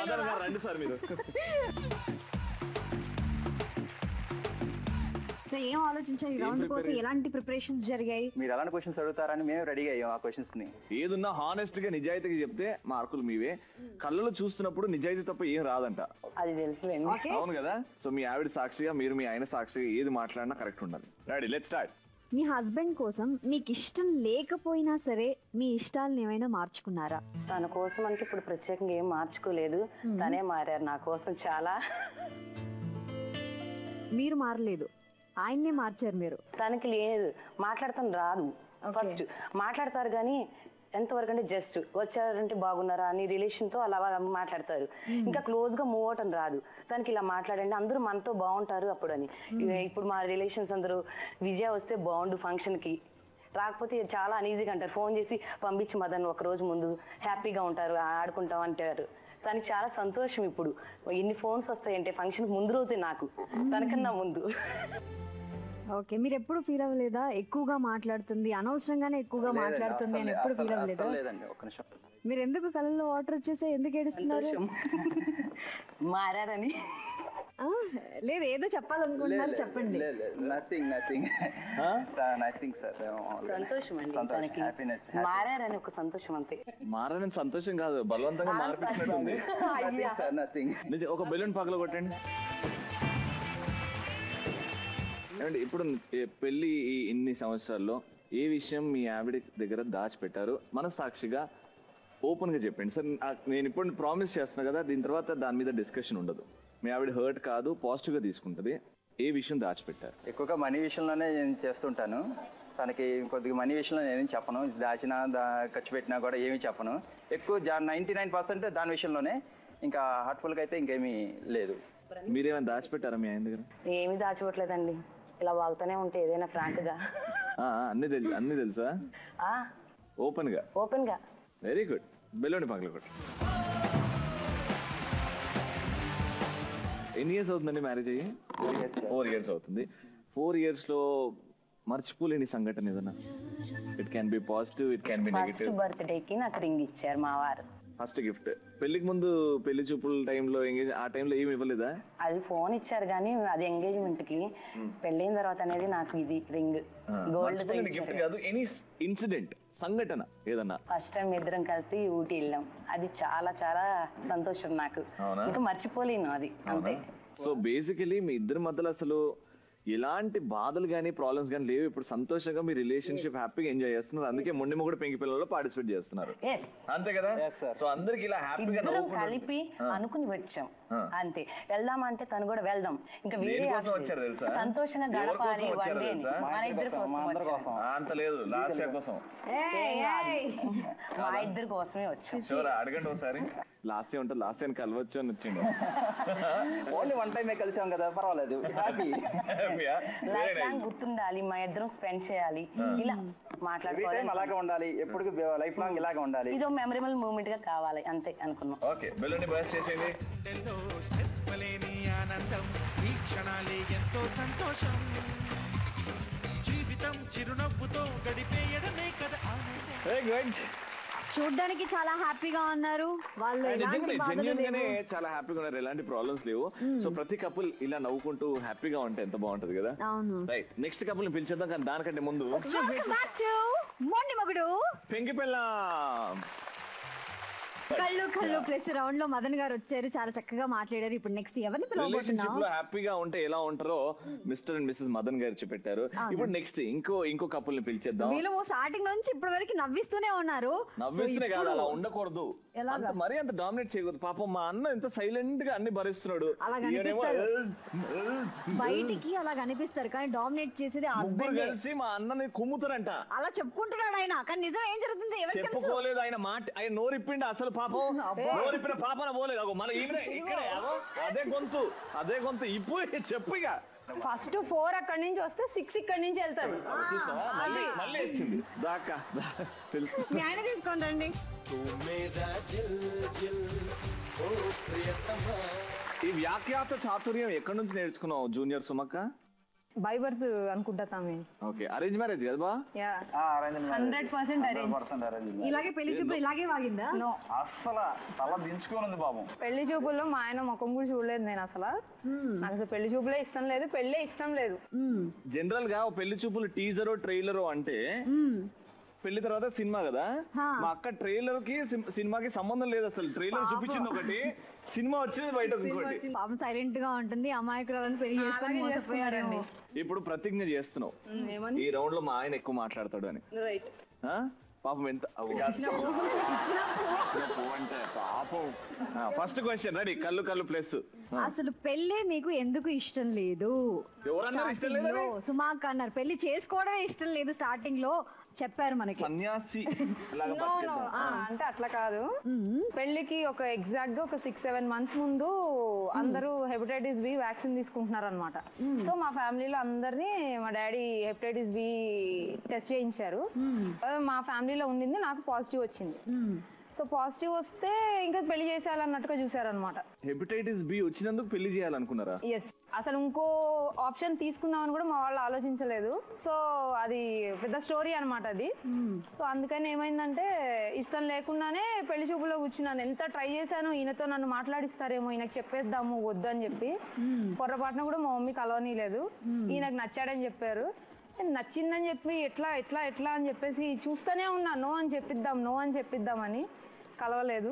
మదన్ గారు రండి సార్ మీరు. సో ఏం ఆలోచించారు ఈ రౌండ్ కోసం, ఎలాంటి ప్రిపరేషన్స్ జరిగాయి? మీరు ఎలాంటి క్వశ్చన్స్ అడుగుతారని మేము రెడీగా అయ్యాం. ఆ క్వశ్చన్స్ ని ఏదున్నా హానెస్ట్ గా నిజాయితీగా చెప్తే మార్కులు మీవే. కళ్ళలో చూస్తున్నప్పుడు నిజాయితీ తప్ప ఏం రాదంట, అది తెలుసులేండి. అవును కదా. సో మీ ఆవిడ సాక్షిగా, మీరు మీ ఆయన సాక్షిగా ఏది మాట్లాడినా కరెక్ట్ ఉండాలి. Ready, let's start. Me husband కోసం మీకు ఇష్టం లేకపోయినా సరే మీ ఇష్టాలను ఏమైనా మార్చుకున్నారా? తన కోసం అంటే ఇప్పుడు ప్రత్యేకంగా ఏం మార్చుకోలేదు, తనే మారారు నా కోసం చాలా. మీరు మారలేదు, ఆయన్నే మార్చారు మీరు. తనకి లేదు, మాట్లాడతాను రాదు. ఫస్ట్ మాట్లాడతారు కానీ ఎంతవరకు అంటే జస్ట్ వచ్చారంటే బాగున్నారా అని రిలేషన్తో అలా మాట్లాడతారు. ఇంకా క్లోజ్గా మూవ్ అవటం రాదు. తనకి ఇలా మాట్లాడండి, అందరూ మనతో బాగుంటారు అప్పుడు అని. ఇప్పుడు మా రిలేషన్స్ అందరూ విజయ వస్తే బాగుండు ఫంక్షన్కి, రాకపోతే చాలా అనీజీగా అంటారు. ఫోన్ చేసి పంపించి మదన్ ఒక రోజు ముందు హ్యాపీగా ఉంటారు, ఆడుకుంటాం అంటారు. తనకి చాలా సంతోషం. ఇప్పుడు ఎన్ని ఫోన్స్ వస్తాయంటే ఫంక్షన్ ముందు రోజే నాకు, తనకన్నా ముందు. ఓకే, మీరు ఎప్పుడు ఫీల్ అవ్వలేదా ఎక్కువగా మాట్లాడుతుంది, అనవసరంగానే ఎక్కువగా మాట్లాడుతుంది అని ఎప్పుడు ఫీల్ అవ్వలేదా? మీరు ఎందుకు కళ్ళలో వాటర్ వచ్చేసా, ఎందుకు ఏడుస్తున్నారు? మారారని లేదు, ఏదో చెప్పాలనుకుంటున్నారు, చెప్పండి. సంతోషం అండి తనకి, మారారని ఒక సంతోషం అంతే. మారని సంతోషం కాదు, బలవంతంగా మార్పించినట్టుంది. ఒక బెలూన్ పగల కొట్టండి. ఏమండి ఇప్పుడు పెళ్లి ఇన్ని సంవత్సరాల్లో ఏ విషయం మీ ఆవిడ దగ్గర దాచిపెట్టారు? మనసాక్షిగా ఓపెన్ గా చెప్పండి. సార్ నేను ఇప్పుడు ప్రామిస్ చేస్తున్నా కదా, దీని తర్వాత దాని మీద డిస్కషన్ ఉండదు. మీ ఆవిడ హర్ట్ కాదు, పాజిటివ్ గా తీసుకుంటది. ఏ విషయం దాచిపెట్టారు? ఎక్కువగా మనీ విషయంలోనే నేను చేస్తుంటాను. తనకి కొద్దిగా మనీ విషయంలో నేనేం చెప్పను, దాచినా ఖర్చు పెట్టినా కూడా ఏమీ చెప్పను. ఎక్కువ 99% దాని విషయంలోనే, ఇంకా హార్ట్ఫుల్గా అయితే ఇంకేమీ లేదు. మీరేమైనా దాచిపెట్టారా మీ ఆయన దగ్గర? ఏమీ దాచిపెట్టలేదండి, ఇలా వాగుతూనే ఉంటే ఏదైనా ఫ్రాంక్ గా. అన్ని తెలుసా? ఓపెన్ గా. Very good. బెలూన్ పగల కొట్టు. ఎన్ని ఇయర్స్ అవుతుందండి మ్యారేజ్ అయ్యి? 4 years అవుతుంది. 4 years లో మర్చిపోలేని సంఘటన ఏదన్నా? It can be positive, it can be negative. First బర్త్డేకి నాకు రింగ్ ఇచ్చారు మా వారు. First gift. పెళ్లికి ముందు పెళ్లి చూపుల టైంలో ఆ టైంలో ఏమి ఇవ్వలేదా? అది ఫోన్ ఇచ్చారు కానీ అది ఎంగేజ్మెంట్ కి. పెళ్ళైన తర్వాత అనేది నాకు ఇది రింగ్ గోల్డ్ గిఫ్ట్ కాదు, ఎనీ ఇన్సిడెంట్ సంఘటన ఏదన్నా? ఫస్ట్ టైం ఇద్దరం కలిసి ఊటీ వెళ్ళాం. అది చాలా చాలా సంతోషం నాకు. అవునా? ఇంకా మర్చిపోలేను అది అంతే. సో బేసికలీ మీ ఇద్దరి మధ్యలో అసలు ఎలాంటి బాధలు కానీ ప్రాబ్లమ్స్ కానీ లేవు. ఇప్పుడు సంతోషంగా మీ రిలేషన్షిప్ హ్యాపీగా ఎంజాయ్ చేస్తున్నారు. అందుకే మొండి మొగుడు పెంకి పిల్లల్లో పార్టిసిపేట్ చేస్తున్నారు. అంతే కదా? సో అందరికి ఇలా హ్యాపీగా ఇద్దరం కలిపి అనుకుని వచ్చాం అంతే. వెళ్దామంటే తను కూడా వెళ్దాం. ఇంకా వేరే వచ్చారు తెలుసా? సంతోషంగా గడపాలి మన ఇద్దరి కోసం. అంత లేదు, లాస్ట్ ఇయర్ కోసం, మా ఇద్దరి కోసమే వచ్చాం. అడగండి ఒకసారి. లాస్ట్ ఇయర్ ఉంటుంది, లాస్ట్ ఇయర్ కలవచ్చు అని వచ్చిండు. ఓన్లీ వన్ టైమే కలిసాం కదా, పర్వాలేదు. హ్యాపీ లైఫ్ లాంగ్ గుర్తుండాలి, మా ఇద్దరం స్పెండ్ చేయాలి, ఇలా మాట్లాడుకోవాలి. అలాగే ఉండాలి, ఎప్పుడు లైఫ్ లాంగ్ ఇలాగే ఉండాలి. ఇదో మెమరబుల్ మూమెంట్ గా కావాలి అంతే అనుకున్నాం. ఓకే, బెలూని బస్ చేసేది. చెప్పలేని ఆనందం, ఈ క్షణాలే ఎంతో సంతోషం, జీవితం చిరునవ్వుతో గడిపేయడమే కదా ఆనందం. చూడ్డానికి చాలా హ్యాపీగా ఉన్నారు వాళ్ళు. చాలా హ్యాపీగా ఉన్నారు, ఎలాంటి ప్రాబ్లమ్స్ లేవు. సో ప్రతి కపుల్ ఇలా నవ్వుకుంటూ హ్యాపీగా ఉంటే ఎంత బాగుంటది కదా. రైట్, నెక్స్ట్ కపుల్ ని పిలిచేద్దాం. కానీ దానికంటే ముందు మొండి మొగుడు పెంకి పిల్ల కళ్ళు కళ్ళు ప్లస్ రౌండ్ లో మదన్ గారు వచ్చారు, చాలా చక్కగా మాట్లాడారు. ఇప్పుడు నెక్స్ట్ ఎవరిని రిలేషన్షిప్ లో హ్యాపీగా ఉంటే ఎలా ఉంటారో మిస్టర్ అండ్ మిస్సెస్ మదన్ గారు చెప్పారు. ఇప్పుడు నెక్స్ట్ ఇంకో కపుల్ ని పిలిచేద్దాం. వీళ్ళు స్టార్టింగ్ నుంచి ఇప్పటి వరకు నవ్విస్తూనే ఉన్నారు. నవ్విస్తూనే కాదు, అలా ఉండకూడదు, మరీ అంత డామినేట్ చేయకూడదు. పాపం మా అన్న ఎంత సైలెంట్ గా అన్ని భరిస్తున్నాడు. బయటికి అలా కనిపిస్తారు కానీ డామినేట్ చేసేది కలిసి మా అన్నని కుమ్ముతారంట. అలా చెప్పుకుంటున్నాడు ఆయన, కానీ నిజం ఏం జరుగుతుంది చెప్పుకోలేదు. ఆయన మాట ఆయన నోరిప్పిండి, అసలు పాపం నోరిప్పిన పాపన పోలేదు. మన ఈమెనే ఇక్కడే అదే గొంతు ఇప్పుడు చెప్పు. ఇక ఫస్ట్ 4 అక్కడి నుంచి వస్తే 6 ఇక్కడి నుంచి వెళ్తారు. మళ్ళీ వచ్చింది దాకా తెలుసు. తీసుకోండి. ఈ వ్యాఖ్యాత చాతుర్యం ఎక్కడి నుంచి నేర్చుకున్నావు జూనియర్ సుమక్క? బై బర్త్ అనుకుంటా తామే. ఓకే, అరేంజ్ మ్యారేజ్ కదా బా? 100% అరేంజ్. ఇలాగే పెళ్లి చూపులు ఇలాగే వాగిందా? నో, అసలు తల దించుకోనుంది బాబు. పెళ్లి చూపుల్లో మా ఆయన ముఖం కూడా చూడలేదు నేను. అసలు నాకు అసలు పెళ్లి చూపులే ఇష్టం లేదు, పెళ్ళే ఇష్టం లేదు. జనరల్ గా పెళ్లి చూపులు టీజరో ట్రైలరో అంటే పెళ్లి తర్వాత సినిమా కదా. మా అక్క ట్రైలర్ కి సినిమాకి సంబంధం లేదు అసలు. ట్రైలర్ చూపించింది ఒకటి, సినిమా వచ్చింది బయట ఇంకోటి. పాపం సైలెంట్ గా ఉంటుంది, అమాయకురాలను పెళ్లి చేసుకొని మోసపోయారండి. ఇప్పుడు ప్రతిజ్ఞ చేస్తున్నావు ఈ రౌండ్ లో మా ఆయన ఎక్కువ మాట్లాడతాడు అని. పాపం ఎంత అంటే పాపం. ఫస్ట్ క్వశ్చన్ రెడీ, కళ్ళు కళ్ళు ప్లస్. అసలు పెళ్లి మీకు ఎందుకు ఇష్టం లేదు? ఎవరన్నారు ఇష్టం లేదు? సుమాక్ అన్నారు పెళ్లి చేసుకోవడమే ఇష్టం లేదు స్టార్టింగ్ లో చెప్పారు మనకి. సన్యాసి అంటే అట్లా కాదు. పెళ్లికి ఒక ఎగ్జాక్ట్ గా ఒక 6-7 months ముందు అందరూ హెపటైటిస్ బి వ్యాక్సిన్ తీసుకుంటున్నారు అనమాట. సో మా ఫ్యామిలీలో అందరినీ మా డాడీ హెపటైటిస్ బి టెస్ట్ చేయించారు. మా ఫ్యామిలీలో ఉండింది, నాకు పాజిటివ్ వచ్చింది. సో పాజిటివ్ వస్తే ఇంకా పెళ్లి చేసేయాలన్నట్టుగా చూసారనమాట. హెపటైటిస్ బి వచ్చినందుకు పెళ్లి చేయాలనుకున్నారా? ఎస్, అసలు ఇంకో ఆప్షన్ తీసుకుందామని కూడా మా వాళ్ళు ఆలోచించలేదు. సో అది పెద్ద స్టోరీ అనమాట అది. సో అందుకని ఏమైందంటే ఇష్టం లేకుండానే పెళ్లి చూపులో కూర్చున్నాను. ఎంత ట్రై చేశాను, ఈయనతో నన్ను మాట్లాడిస్తారేమో, ఈయనకు చెప్పేద్దాము వద్దు అని చెప్పి. పొరపాటున కూడా మా మమ్మీ కలవనీలేదు. ఈయనకు నచ్చాడని చెప్పారు. నచ్చిందని చెప్పి ఎట్లా ఎట్లా ఎట్లా అని చెప్పేసి చూస్తూనే ఉన్నా, నో అని చెప్పిద్దామని కలవలేదు.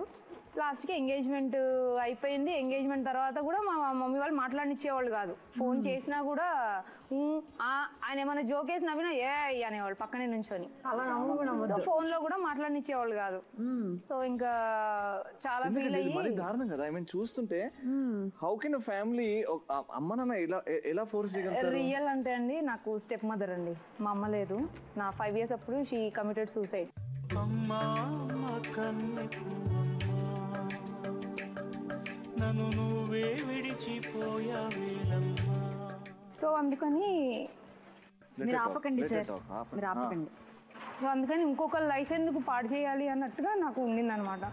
లాస్ట్కి ఎంగేజ్మెంట్ అయిపోయింది. ఎంగేజ్మెంట్ తర్వాత కూడా మా మమ్మీ వాళ్ళు మాట్లాడినిచ్చేవాళ్ళు కాదు. ఫోన్ చేసినా కూడా ఆయన ఏమైనా జోకేసి నవ్వినా ఏ అనేవాళ్ళు పక్కనే నుంచొని. సో ఫోన్ లో కూడా మాట్లాడినిచ్చేవాళ్ళు కాదు. సో ఇంకా చాలా ఫీల్ అయ్యి దారుణం కదా. ఐ మీన్ చూస్తుంటే హౌ కెన్ ఫ్యామిలీ అమ్మ నాన్న ఎలా ఫోర్స్ చేయగలుగుతారు? రియల్ అంటే అండి, నాకు స్టెప్ మదర్ అండి, మా అమ్మ లేదు. నా 5 years అప్పుడు షీ కమిటెడ్ సూసైడ్. సో అందుకని మీరు ఆపకండి సార్, మీరు ఆపకండి. సో అందుకని ఇంకొక లైఫ్ ఎందుకు పాడు చేయాలి అన్నట్టుగా నాకు ఉండిందనమాట.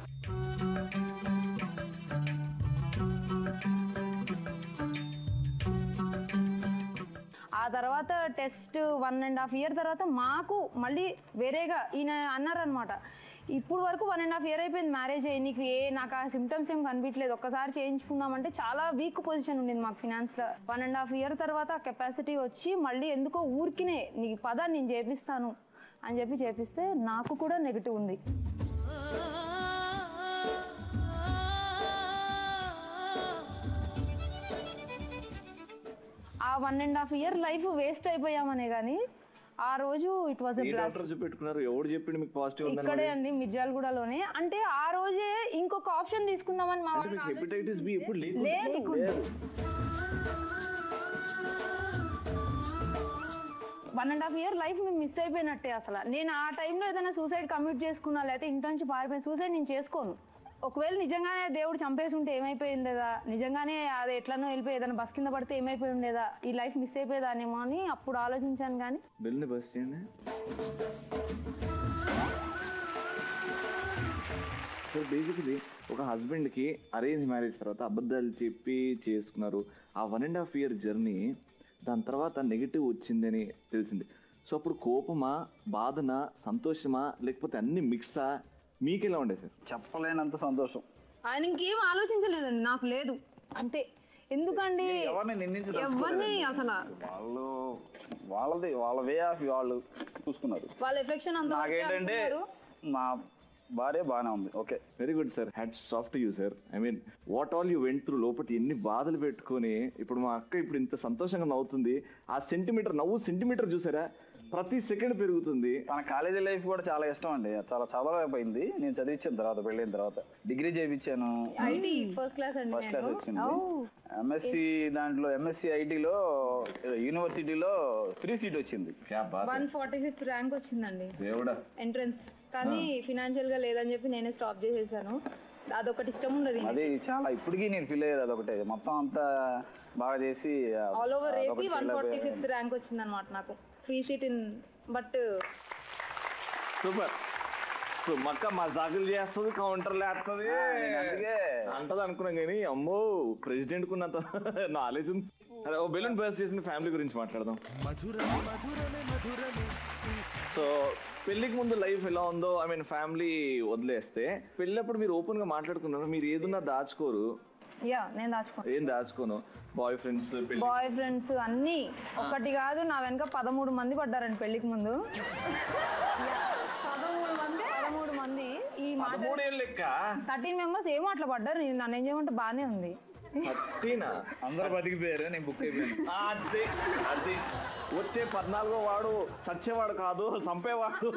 ఆ తర్వాత టెస్ట్ 1.5 year తర్వాత మాకు మళ్ళీ వేరేగా ఈయన అన్నారనమాట, ఇప్పుడు వరకు 1.5 year అయిపోయింది మ్యారేజ్ అయ్యి, నీకు నాకు ఆ సిమ్టమ్స్ ఏం కనిపించలేదు, ఒక్కసారి చేయించుకుందామంటే చాలా వీక్ పొజిషన్ ఉండింది మాకు ఫినాన్స్లో. 1.5 year తర్వాత ఆ కెపాసిటీ వచ్చి మళ్ళీ ఎందుకో ఊరికినే నీకు పద నేను చేపిస్తాను అని చెప్పి చేపిస్తే నాకు కూడా నెగిటివ్ ఉంది. ఆ 1.5 year లైఫ్ వేస్ట్ అయిపోయామనే కానీ ఆ రోజు ఇట్ వాజ్ చూపెట్టుకున్నారు. ఎవరు చెప్పిండు మీకు పాజిటివ్ ఉందని? ఇక్కడే అండి మిర్జాలగూడలోనే. అంటే ఆ రోజే ఇంకొక ఆప్షన్ తీసుకుందామని మా వాళ్ళు హెపటైటిస్ బి ఇప్పుడు లేదు. 1.5 year లైఫ్ మేము మిస్ అయిపోయినట్టే. అసలు నేను ఆ టైంలో ఏదైనా సూసైడ్ కమిట్ చేసుకున్నా లేకపోతే ఇంటి నుంచి పారిపోయిన సూసైడ్ నేను చేసుకోను. ఒకవేళ నిజంగానే దేవుడు చంపేసి ఉంటే ఏమైపోయింది లేదా, నిజంగానే అది ఎట్లనో వెళ్ళిపోయి ఏదైనా బస్ కింద పడితే ఏమైపోయి ఉండేదా, ఈ లైఫ్ మిస్ అయిపోయేదానేమో అని అప్పుడు ఆలోచించాను. కానీ బస్ చేయండి. సో బేసికలీ ఒక హస్బెండ్కి అరేంజ్ మ్యారేజ్ తర్వాత అబద్ధాలు చెప్పి చేసుకున్నారు. ఆ 1.5 year జర్నీ దాని తర్వాత నెగిటివ్ వచ్చిందని తెలిసింది. సో అప్పుడు కోపమా, బాధనా, సంతోషమా, లేకపోతే అన్ని మిక్సా? మీకు ఎలా ఉండేది సార్? చెప్పలేనంత సంతోషం. ఆయన ఇంకేం ఆలోచించలేదండి, నాకు లేదు అంతే. ఎందుకండి ఎవరిని అసలు వాళ్ళ వే ఆఫ్ వాళ్ళు చూసుకున్నారు. వాళ్ళ ఎఫెక్షన్ అంతా నాకేంటంటే మా భార్య బాగానే ఉంది. Okay, very good sir. Hats off to you sir. I mean what all you went through, లోపల ఎన్ని బాధలు పెట్టుకొని ఇప్పుడు మా అక్క ఇప్పుడు ఇంత సంతోషంగా నవ్వుతుంది. ఆ నవ్వు సెంటీమీటర్ చూసారా, ప్రతి సెకండ్ పెరుగుతుంది. తన కాలేజీ లైఫ్ కూడా చాలా ఇష్టం అండి. చాలా చదవలేకపోయింది. నేను చదివించిన తర్వాత, పెళ్ళైన తర్వాత డిగ్రీ చేయించాను. ఫస్ట్ క్లాస్ వచ్చింది. ఎంఎస్సి దాంట్లో ఎంఎస్సి ఐటీలో యూనివర్సిటీలో ఫ్రీ సీట్ వచ్చింది. 145th ర్యాంక్ వచ్చిందండి ఎంట్రన్స్. కానీ ఫినాన్షియల్ గా లేదని చెప్పి నేనే స్టాప్ చేసేసాను. అదొకటి ఇష్టం ఉండదు. అది చాలా ఇప్పటికీ నేను ఫీల్ అయ్యేది అదొకటే. మొత్తం అంతా బాగా చేసి all over AP 145th rank వచ్చింది అనమాట నాకు. Free seat in but super. So మక్క మజాకులు చేస్తుంది, కౌంటర్లు వేస్తుంది అంటది అనుకున్నాం. కానీ అమ్మో ప్రెసిడెంట్ కున్నంత నాలెడ్జ్ ఉంది. అదే ఓ బెలూన్ బర్స్ట్ చేసిన ఫ్యామిలీ గురించి మాట్లాడదాం. సో పెళ్లికి ముందు లైఫ్ ఎలా ఉందో, ఐ మీన్ ఫ్యామిలీ వదిలేస్తే పెళ్ళప్పుడు మీరు ఓపెన్ గా మాట్లాడుకున్నారు. మీరు ఏదున్నా దాచుకోరు. నేను దాచుకోను. ఏం దాచుకోను. బాయ్ ఫ్రెండ్స్ అన్ని ఒకటి కాదు, నా వెనక 13 మంది పడ్డారండి పెళ్లికి ముందు. 13 మంది. ఈ 13 members ఏమో అట్లా పడ్డారు. నన్ను ఏం చేయమంటే బాగానే ఉంది. అందరూ బతికిపోయారు, నేను బుక్ అయిపోయాను. అది వచ్చే 14వ వాడు చచ్చేవాడు కాదు, చంపేవాడు.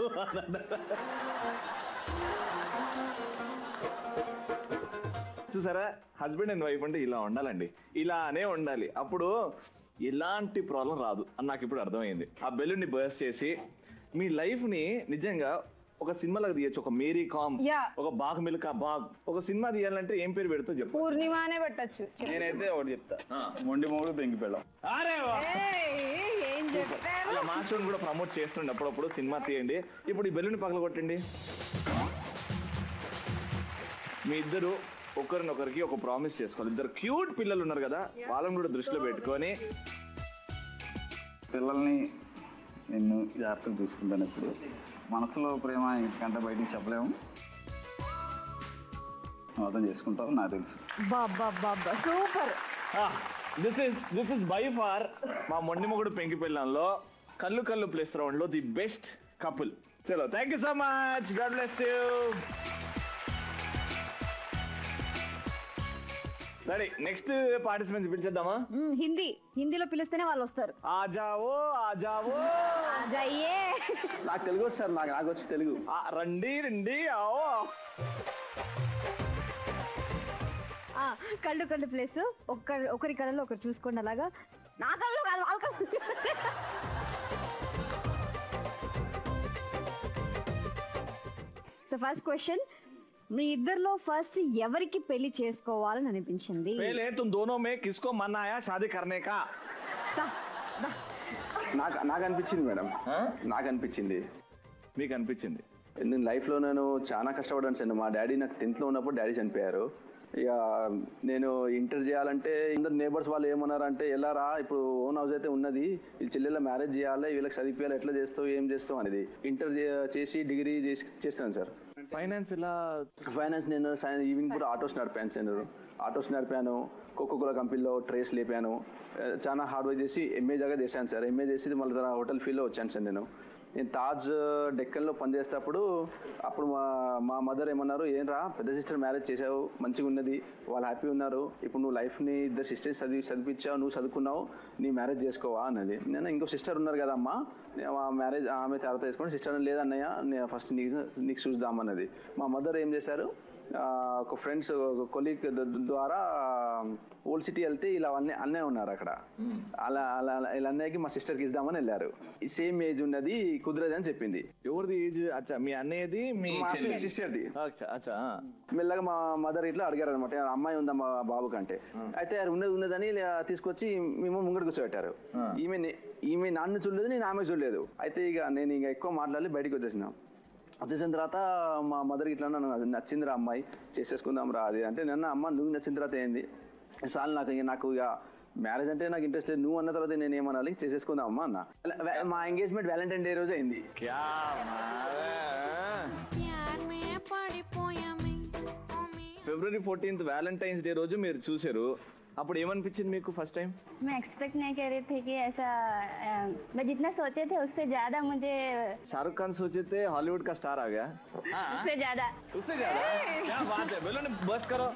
చూసారా, హస్బెండ్ అండ్ వైఫ్ అంటే ఇలా ఉండాలండి, ఇలానే ఉండాలి. అప్పుడు ఎలాంటి ప్రాబ్లం రాదు అని నాకు ఇప్పుడు అర్థమైంది. ఆ బెలూన్ని బర్స్ట్ చేసి మీ లైఫ్ ని నిజంగా ఒక సినిమాలకు తీయచ్చు. ఒక మేరీ కామ్, ఒక బాగ్ మిల్కా బాగ్. ఒక సినిమా తీయాలంటే ఏం పేరు పెడుతూ చెప్పు. పూర్ణిమానే పెట్టచ్చు. నేనైతే ఒకటి చెప్తా, మొండి మొగుడు పెంకి పెళ్ళం. అలా మా షోని కూడా ప్రమోట్ చేస్తుండే అప్పుడప్పుడు. సినిమా తీయండి. ఇప్పుడు ఈ బెలూన్ పగల కొట్టండి. మీ ఇద్దరు ఒకరినొకరికి ఒక ప్రామిస్ చేసుకోవాలి. ఇద్దరు క్యూట్ పిల్లలు ఉన్నారు కదా, వాళ్ళని కూడా దృష్టిలో పెట్టుకొని పిల్లల్ని నేను జాగ్రత్తగా చూసుకుంటాను. ఇప్పుడు మనసులో ప్రేమ ఇంకంటే బయటికి చెప్పలేము. అర్థం చేసుకుంటారు నాకు తెలుసు. Super. This is by far మా మొండి మొగుడు పెంకి పెళ్ళంలో కళ్ళు ప్లేస్ రౌండ్ లో ది బెస్ట్ కపుల్. చలో, thank you so much. God bless you. Ready, next participants పిలిచేద్దామా? హిందీలో పిలిస్తేనే వాళ్ళు వస్తారు. ఆజావో ఆజావో ఆజాయే. నాకు తెలుగు వస్తారు. నాకు వచ్చి తెలుగు. రండి రండి ఆవో. కళ్ళు ప్లేస్ ఒకరి కళ్ళలో ఒకరు చూసుకోండి. అలాగా నా కళ్ళు కాదు, వాళ్ళ కళ్ళు. సో ఫస్ట్ క్వశ్చన్, మీ ఇద్దరిలో ఫస్ట్ ఎవరికి పెళ్లి చేసుకోవాలని అనిపించింది? కిస్కో మన్నాయా షాదీ కర్నే కా? నాకు అనిపించింది మేడం. నాకు అనిపించింది. మీకు అనిపించింది? నేను లైఫ్లో నేను చాలా కష్టపడ్డాను సార్. మా డాడీ నాకు 10th లో ఉన్నప్పుడు డాడీ చనిపోయారు. ఇక నేను ఇంటర్ చేయాలంటే అందరు నేబర్స్ వాళ్ళు ఏమన్నారంటే, ఎలా రా, ఇప్పుడు ఓన్ హౌస్ అయితే ఉన్నది, వీళ్ళ చెల్లెళ్ళ మ్యారేజ్ చేయాలి, వీళ్ళకి చదివిపోయాలి, ఎట్లా చేస్తావు, ఏం చేస్తావు అనేది. ఇంటర్ చేసి డిగ్రీ చేస్తాను సార్. ఫైనాన్స్ నేను ఈవినింగ్ కూడా ఆటోస్ నడిపాను సార్. ఆటోస్ నడిపాను, కోకోకోలా కంపెనీలో ట్రేస్ లేపాను. చాలా హార్డ్ వర్క్ చేసి ఎంఏ దాకా చేశాను సార్. ఎంఏ చేసి మళ్ళీ హోటల్ ఫీల్డ్లో వచ్చాను సార్. నేను నేను తాజ్ డెక్కన్లో పనిచేసేటప్పుడు అప్పుడు మా మదర్ ఏమన్నారు, ఏంరా పెద్ద సిస్టర్ మ్యారేజ్ చేసావు, మంచిగా ఉన్నది, వాళ్ళు హ్యాపీ ఉన్నారు, ఇప్పుడు నువ్వు లైఫ్ని ఇద్దరు సిస్టర్స్ చదివించావు, నువ్వు చదువుకున్నావు, నీ మ్యారేజ్ చేసుకోవా అన్నది. నేను ఇంకో సిస్టర్ ఉన్నారు కదా అమ్మ, ఆ మ్యారేజ్ ఆమె తర్వాత చేసుకుని సిస్టర్ లేదన్నయ్య, నేను ఫస్ట్ నీకు చూద్దామన్నది. మా మదర్ ఏం చేశారు, ఒక ఫ్రెండ్స్ కొలీగ్ ద్వారా ఓల్డ్ సిటీ వెళ్తే ఇలా అన్నయ్య ఉన్నారు అక్కడ, అలా అలా ఇలా అన్నయ్యకి మా సిస్టర్కి ఇద్దామని వెళ్ళారు. సేమ్ ఏజ్ ఉన్నది కుదరదు అని చెప్పింది. ఎవరిది ఏజ్? అచ్చా, మీ అన్నయ్యది మీ సిస్టర్ది. అచ్చా. మెల్లగా మా మదర్ ఇట్లా అడిగారు అనమాట, అమ్మాయి ఉందా మా బాబు కంటే. అయితే ఉన్నదని తీసుకొచ్చి మేము ముంగడు కూర్చోబెట్టారు. ఈమె నాన్న చూడలేదు, నేను ఆమె చూడలేదు. అయితే నేను ఇంకా ఎక్కువ మాట్లాడి బయటకు వచ్చేసిన తర్వాత మా మదర్కి ఇట్లా నచ్చిందిరా అమ్మాయి, చేసేసుకుందాం రా అది అంటే, నన్ను అమ్మ నువ్వు నచ్చిన తర్వాత ఏంది సార్, నాకు ఇక మ్యారేజ్ అంటే నాకు ఇంట్రెస్ట్ లేదు, నువ్వు అన్న తర్వాత నేను ఏమనాలి, చేసేసుకుందాం అమ్మ అన్న. మా ఎంగేజ్మెంట్ వ్యాలంటైన్ డే రోజు అయింది. ఫిబ్రవరి 14th వ్యాలంటైన్స్ డే రోజు మీరు చూసారు. అప్పుడు ఏమనిపించింది మీకు ఫస్ట్ टाइम? मैं एक्सपेक्ट नहीं कर रही थी कि ऐसा मैं जितना सोचे थे उससे ज्यादा मुझे। शाहरुख खान सोचे थे हॉलीवुड का स्टार आ गया। उससे ज्यादा क्या बात है, बोलो ना, बस्ट करो।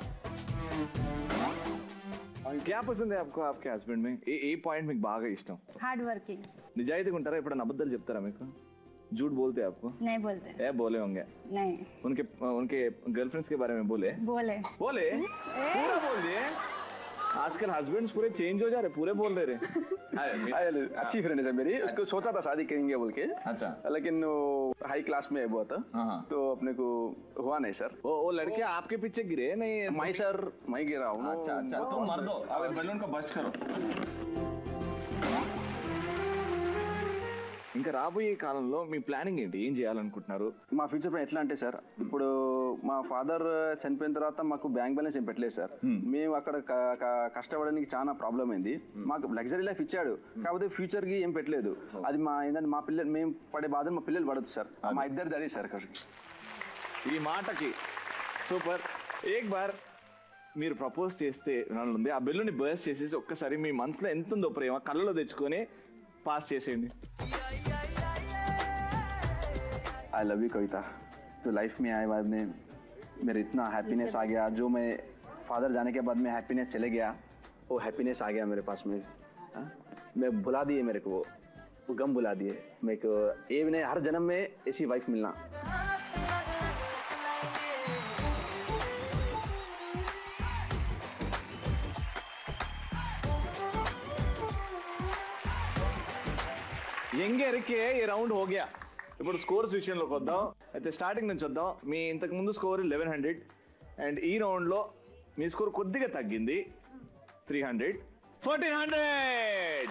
क्या पसंद है आपको आपके हस्बैंड में? ఏ పాయింట్ మీకు బాగా ఇష్టం? Hard working. నిజాయితీగా ఉంటారా? ఎప్పుడైనా అబద్ధాలు చెప్తారా మీకు? झूठ बोलते हैं आपको? नहीं बोलते। बोले होंगे? नहीं। उनके गर्लफ्रेंड्स के बारे में बोले? बोले पूरा बोल दिए। आजकल हस्बैंड्स पूरे चेंज हो जा रहे, पूरे बोल रहे। अच्छी फ्रेंड है मेरी, उसको सोचा था शादी करेंगे बोल के। अच्छा। लेकिन हाई क्लास में हुआ था, तो अपने को हुआ नहीं सर। वो लड़के आपके पीछे गिरे? नहीं मैं सर मैं गिरा हूँ। अच्छा, तुम मर दो, अब बलून को बस्ट करो। ఇంకా రాబోయే కాలంలో మీ ప్లానింగ్ ఏంటి? ఏం చేయాలనుకుంటున్నారు? మా ఫ్యూచర్ ప్లాన్ ఎట్లా అంటే సార్, ఇప్పుడు మా ఫాదర్ చనిపోయిన తర్వాత మాకు బ్యాంక్ బ్యాలెన్స్ ఏం పెట్టలేదు సార్. మేము అక్కడ కష్టపడడానికి చాలా ప్రాబ్లం అయింది. మాకు లగ్జరీ లైఫ్ ఇచ్చాడు, కాకపోతే ఫ్యూచర్ కి ఏం పెట్టలేదు. అది ఏంటంటే మా పిల్లలు, మేము పడే బాధ మా పిల్లలు పడదు సార్. మా ఇద్దరిది అదే సార్. ఈ మాటకి సూపర్. ఏక్ బార్ మీరు ప్రపోజ్ చేస్తే ఉంది, ఆ బెలూని బర్స్ట్ చేసేసి ఒక్కసారి మీ మనసులో ఎంత ఉందో ప్రేమ కళ్ళలో తెచ్చుకొని పాస్ చేసేయండి. आई लव यू कविता, तो लाइफ में आए बाद में मेरे इतना हैप्पीनेस आ गया, जो मैं फादर जाने के बाद में हैप्पीनेस चले गया, वो हैप्पीनेस आ गया मेरे पास में। मैं भुला दिए मेरे को वो गम भुला दिए मेरे को। ये नहीं, हर जन्म में ऐसी वाइफ मिलना। ఎంగేరికే ఈ రౌండ్ हो गया. ఇప్పుడు స్కోర్స్ విషయంలోకి వద్దాం. అయితే స్టార్టింగ్ నుంచి వద్దాం. మీ ఇంతకు ముందు స్కోర్ 1100 అండ్ ఈ రౌండ్లో మీ స్కోర్ కొద్దిగా తగ్గింది, 300, 1400.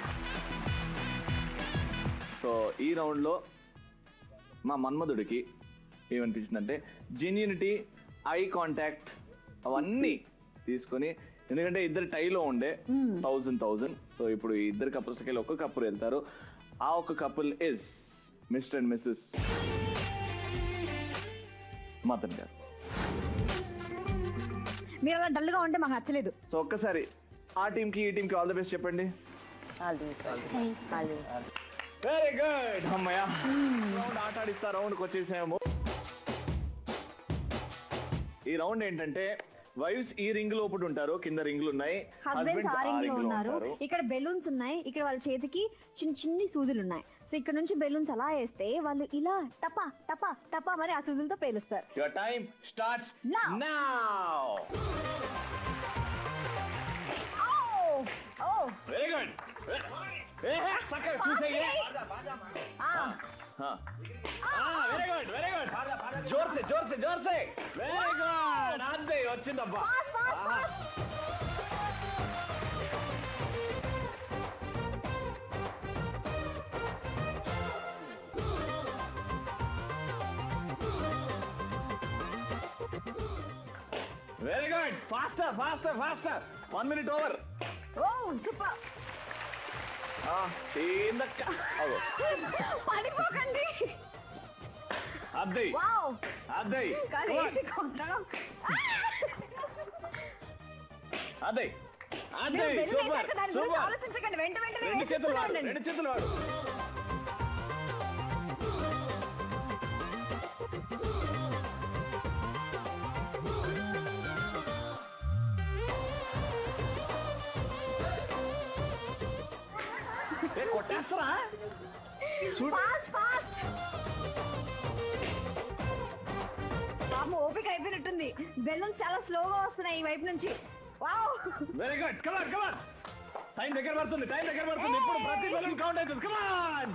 సో ఈ రౌండ్లో మా మన్మధుడికి ఏమనిపించిందంటే జెన్యూనిటీ, ఐ కాంటాక్ట్ అవన్నీ తీసుకొని, ఎందుకంటే ఇద్దరు టైలో ఉండే 1000. సో ఇప్పుడు ఈ ఇద్దరు కపుల్స్కి వెళ్ళి ఒక్క కపుల్ వెళ్తారు. ఆ ఒక్క couple is Mr and Mrs Madan గారు. మీరు అలా డల్గా ఉంటే మాకు నచ్చలేదు. సో ఒక్కసారి ఆ టీంకి ఈ టీంకి ఆల్ ది బెస్ట్ చెప్పండి. Very good. అమ్మయ్య, రౌండ్ ఆట ఆడిస్తా రౌండ్కి వచ్చేసాము. ఈ రౌండ్ ఏంటంటే వైఫ్స్ ఈ రింగ్ లోపల ఉంటారు, కింద రింగులు ఉన్నాయి, హస్బెండ్స్ ఆ రింగ్ లో ఉన్నారు. ఇక్కడ బెలూన్స్ ఉన్నాయి, ఇక్కడ వాళ్ళ చేతికి చిన్న చిన్ని సూదులు ఉన్నాయి. సో ఇక్కడ నుంచి బెలూన్స్ అలా వేస్తే వాళ్ళు ఇలా టపా టపా టపా మరి ఆ సూదులతో పేలుస్తారు. Your time starts now. Very good. సక్కర్ చూసేయే. Very good, very good. జోర్ సే జోర్ సే జోర్ సే. Very good. అంతే వచ్చిందబ్బా. Very good. Faster faster faster. 1 minute over. Oh super. పడిపోకండి. అద్దై అద్దై అద్దై అద్దై. Super super. ఆలోచించకండి, వెంట వెంటనే రెండు చేతులు వాడు, రెండు చేతులు వాడు. కొట్టేస్తారా ఫాస్ట్ ఫాస్ట్. పాపం ఓపిక అయిపోయినట్టుంది. బెలూన్స్ చాలా స్లోగా వస్తున్నాయి ఈ వైపు నుంచి. Wow very good. Come on come on. Time దగ్గర పడుతుంది. ఇప్పుడు ప్రతి బెలూన్ కౌంట్ అవుతుంది. కమాన్.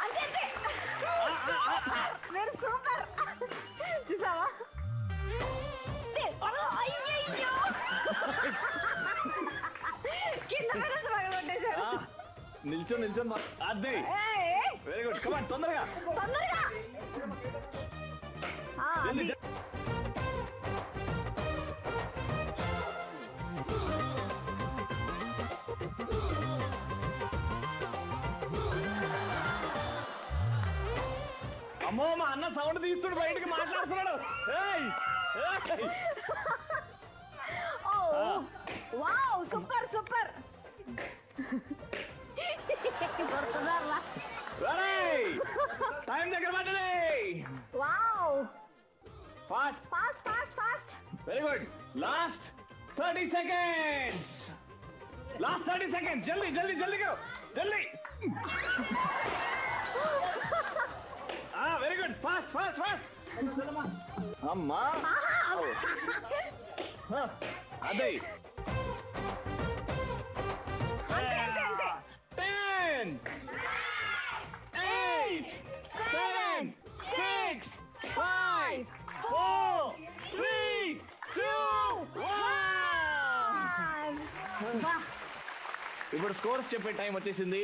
అంతే మీరు సూపర్. చూసావా? అయ్యయ్యో కింద బెలూన్స్ పగలగొట్టేశారు. నిల్చొని అదే. Very good. కమాన్ తొందరగా. అమ్మో మా అన్న సౌండ్ తీస్తుడు బయటికి మాట్లాడుతున్నాడు. Wow super super. టైం దగ్గర పడ్డది. Wow fast fast fast fast. Very good. Last 30 seconds. జల్దీ జల్దీ జల్దీ జల్దీ. Very good. Fast fast fast. అమ్మా అదే. 10 8 7 6 5 4 3 2 1. ఇప్పుడు స్కోర్స్ చెప్పే టైం వచ్చేసింది.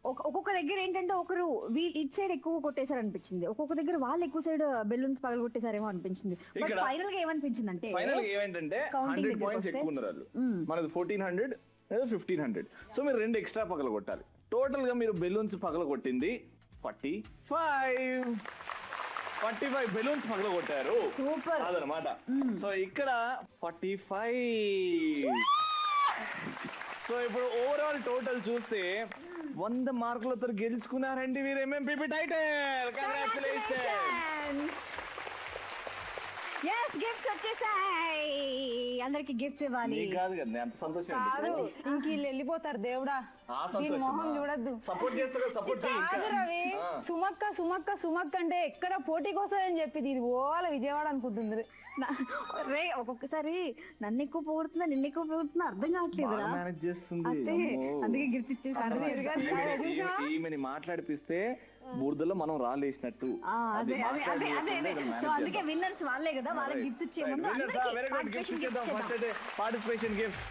ఒక్కొక్క దగ్గర ఏంటంటే ఒకరు వీళ్ళు ఇటు సైడ్ ఎక్కువ కొట్టేశారు అనిపించింది, ఒక్కొక్క దగ్గర వాళ్ళు ఎక్కువ సైడ్ బెలూన్స్ పగల కొట్టేసారేమో అనిపించింది. బట్ ఫైనల్ గా ఏమనిపించింది అంటే ఏమేంటంటే 100 పాయింట్స్ ఎక్కువ ఉన్నారు వాళ్ళు. మనది 1400 లేదా 1500. సో మీరు 2 ఎక్స్ట్రా పగల కొట్టాలి. టోటల్ గా మీరు బెలూన్స్ పగల కొట్టింది 45 బెలూన్స్ పగల కొట్టారు. సూపర్ అదనమాట. సో ఇక్కడ 45. సో ఇప్పుడు ఓవరాల్ టోటల్ చూస్తే 100 మార్కులతో గెలుచుకున్నారండి మీరు ఎంఎంపీపీ టైటిల్. కంగ్రాచులేషన్స్. yes గిఫ్ట్స్ వచ్చేసాయి. అందరికి గిఫ్ట్స్ ఇవ్వాలి. నీకు కాదు కదా, నేను అంత సంతోషం కాదు. ఇంక వీళ్ళు వెళ్ళిపోతారు దేవుడా. దీని మొహం చూడద్దు. సపోర్ట్ చేస్తారు. సపోర్ట్ కాదు రవి. సుమక్క అంటే ఎక్కడ పోటీకి వస్తుందని చెప్పి ఇది ఓల విజయవాడ అనుకుంటుంది. రే ఒక్కొక్కసారి నన్ను ఎక్కువ పోగొడుతున్నా నిన్ను ఎక్కువ పోగొడుతున్నా అర్థం కావట్లేదు. అందుకే గిఫ్ట్ ఇచ్చేసాను. ఈమెని మాట్లాడిపిస్తే బూర్దలో మనం రాలేసినట్టు. సో అందుకే విన్నర్స్ వాళ్ళే కదా, వాళ్ళకి గిఫ్ట్స్ ఇచ్చే ముందు పార్టిసిపేషన్ గిఫ్ట్.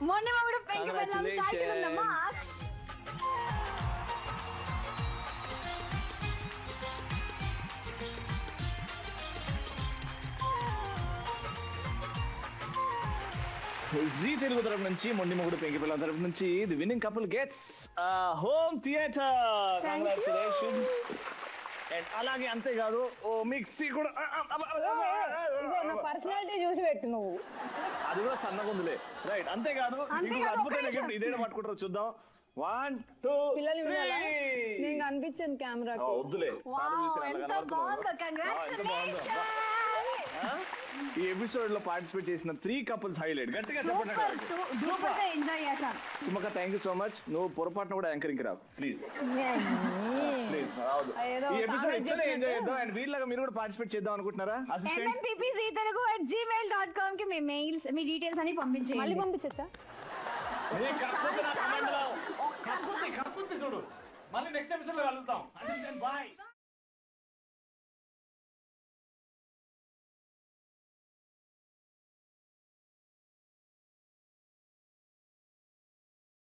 మొన్న కూడా పెంకి బెల్లం టైటిల్ ఉందమ్మా. జీ తెలుగు తరపు నుంచి మొండి మొగుడు పెంకి పిల్లల తరపు నుంచి the winnowing couple gets home theatre. Congratulations. And అలాగే అంతేకాదు ఓ మిక్సీ కూడా. పర్సనాలిటీ చూసి పెట్టు నువ్వు. అది కూడా సన్నగుందులే. రైట్. అంతేకాదు అద్భుతమైన గిఫ్ట్ ఇదేనా పట్టుకుంటారో చూద్దాం. 1 2 3. నేను కనిపించాను కెమెరా. వద్దులే. ఈ ఎపిసోడ్ లో పార్టిసిపేట్ చేసిన 3 కపుల్స్ హైలైట్. గట్టిగా చెప్పండి. సుమక్క థ్యాంక్ యూ సో మచ్. నువ్వు పొరపాటున కూడా యాంకరింగ్ రావు ప్లీజ్. ప్లీజ్ రావద్దు. ఈ ఎపిసోడ్ ఇట్లనే ఎంజాయ్ చేద్దాం. అండ్ వీళ్ళగా మీరు కూడా పార్టిసిపేట్ చేద్దాం అనుకుంటున్నారా? MMPPZtelugu@gmail.com కి మీ మెయిల్స్ మీ డీటెయిల్స్ అని పంపించేయండి. మళ్ళీ పంపించచ్చా? చూడు మళ్ళీ నెక్స్ట్ ఎపిసోడ్ లో కలుద్దాం. బాయ్.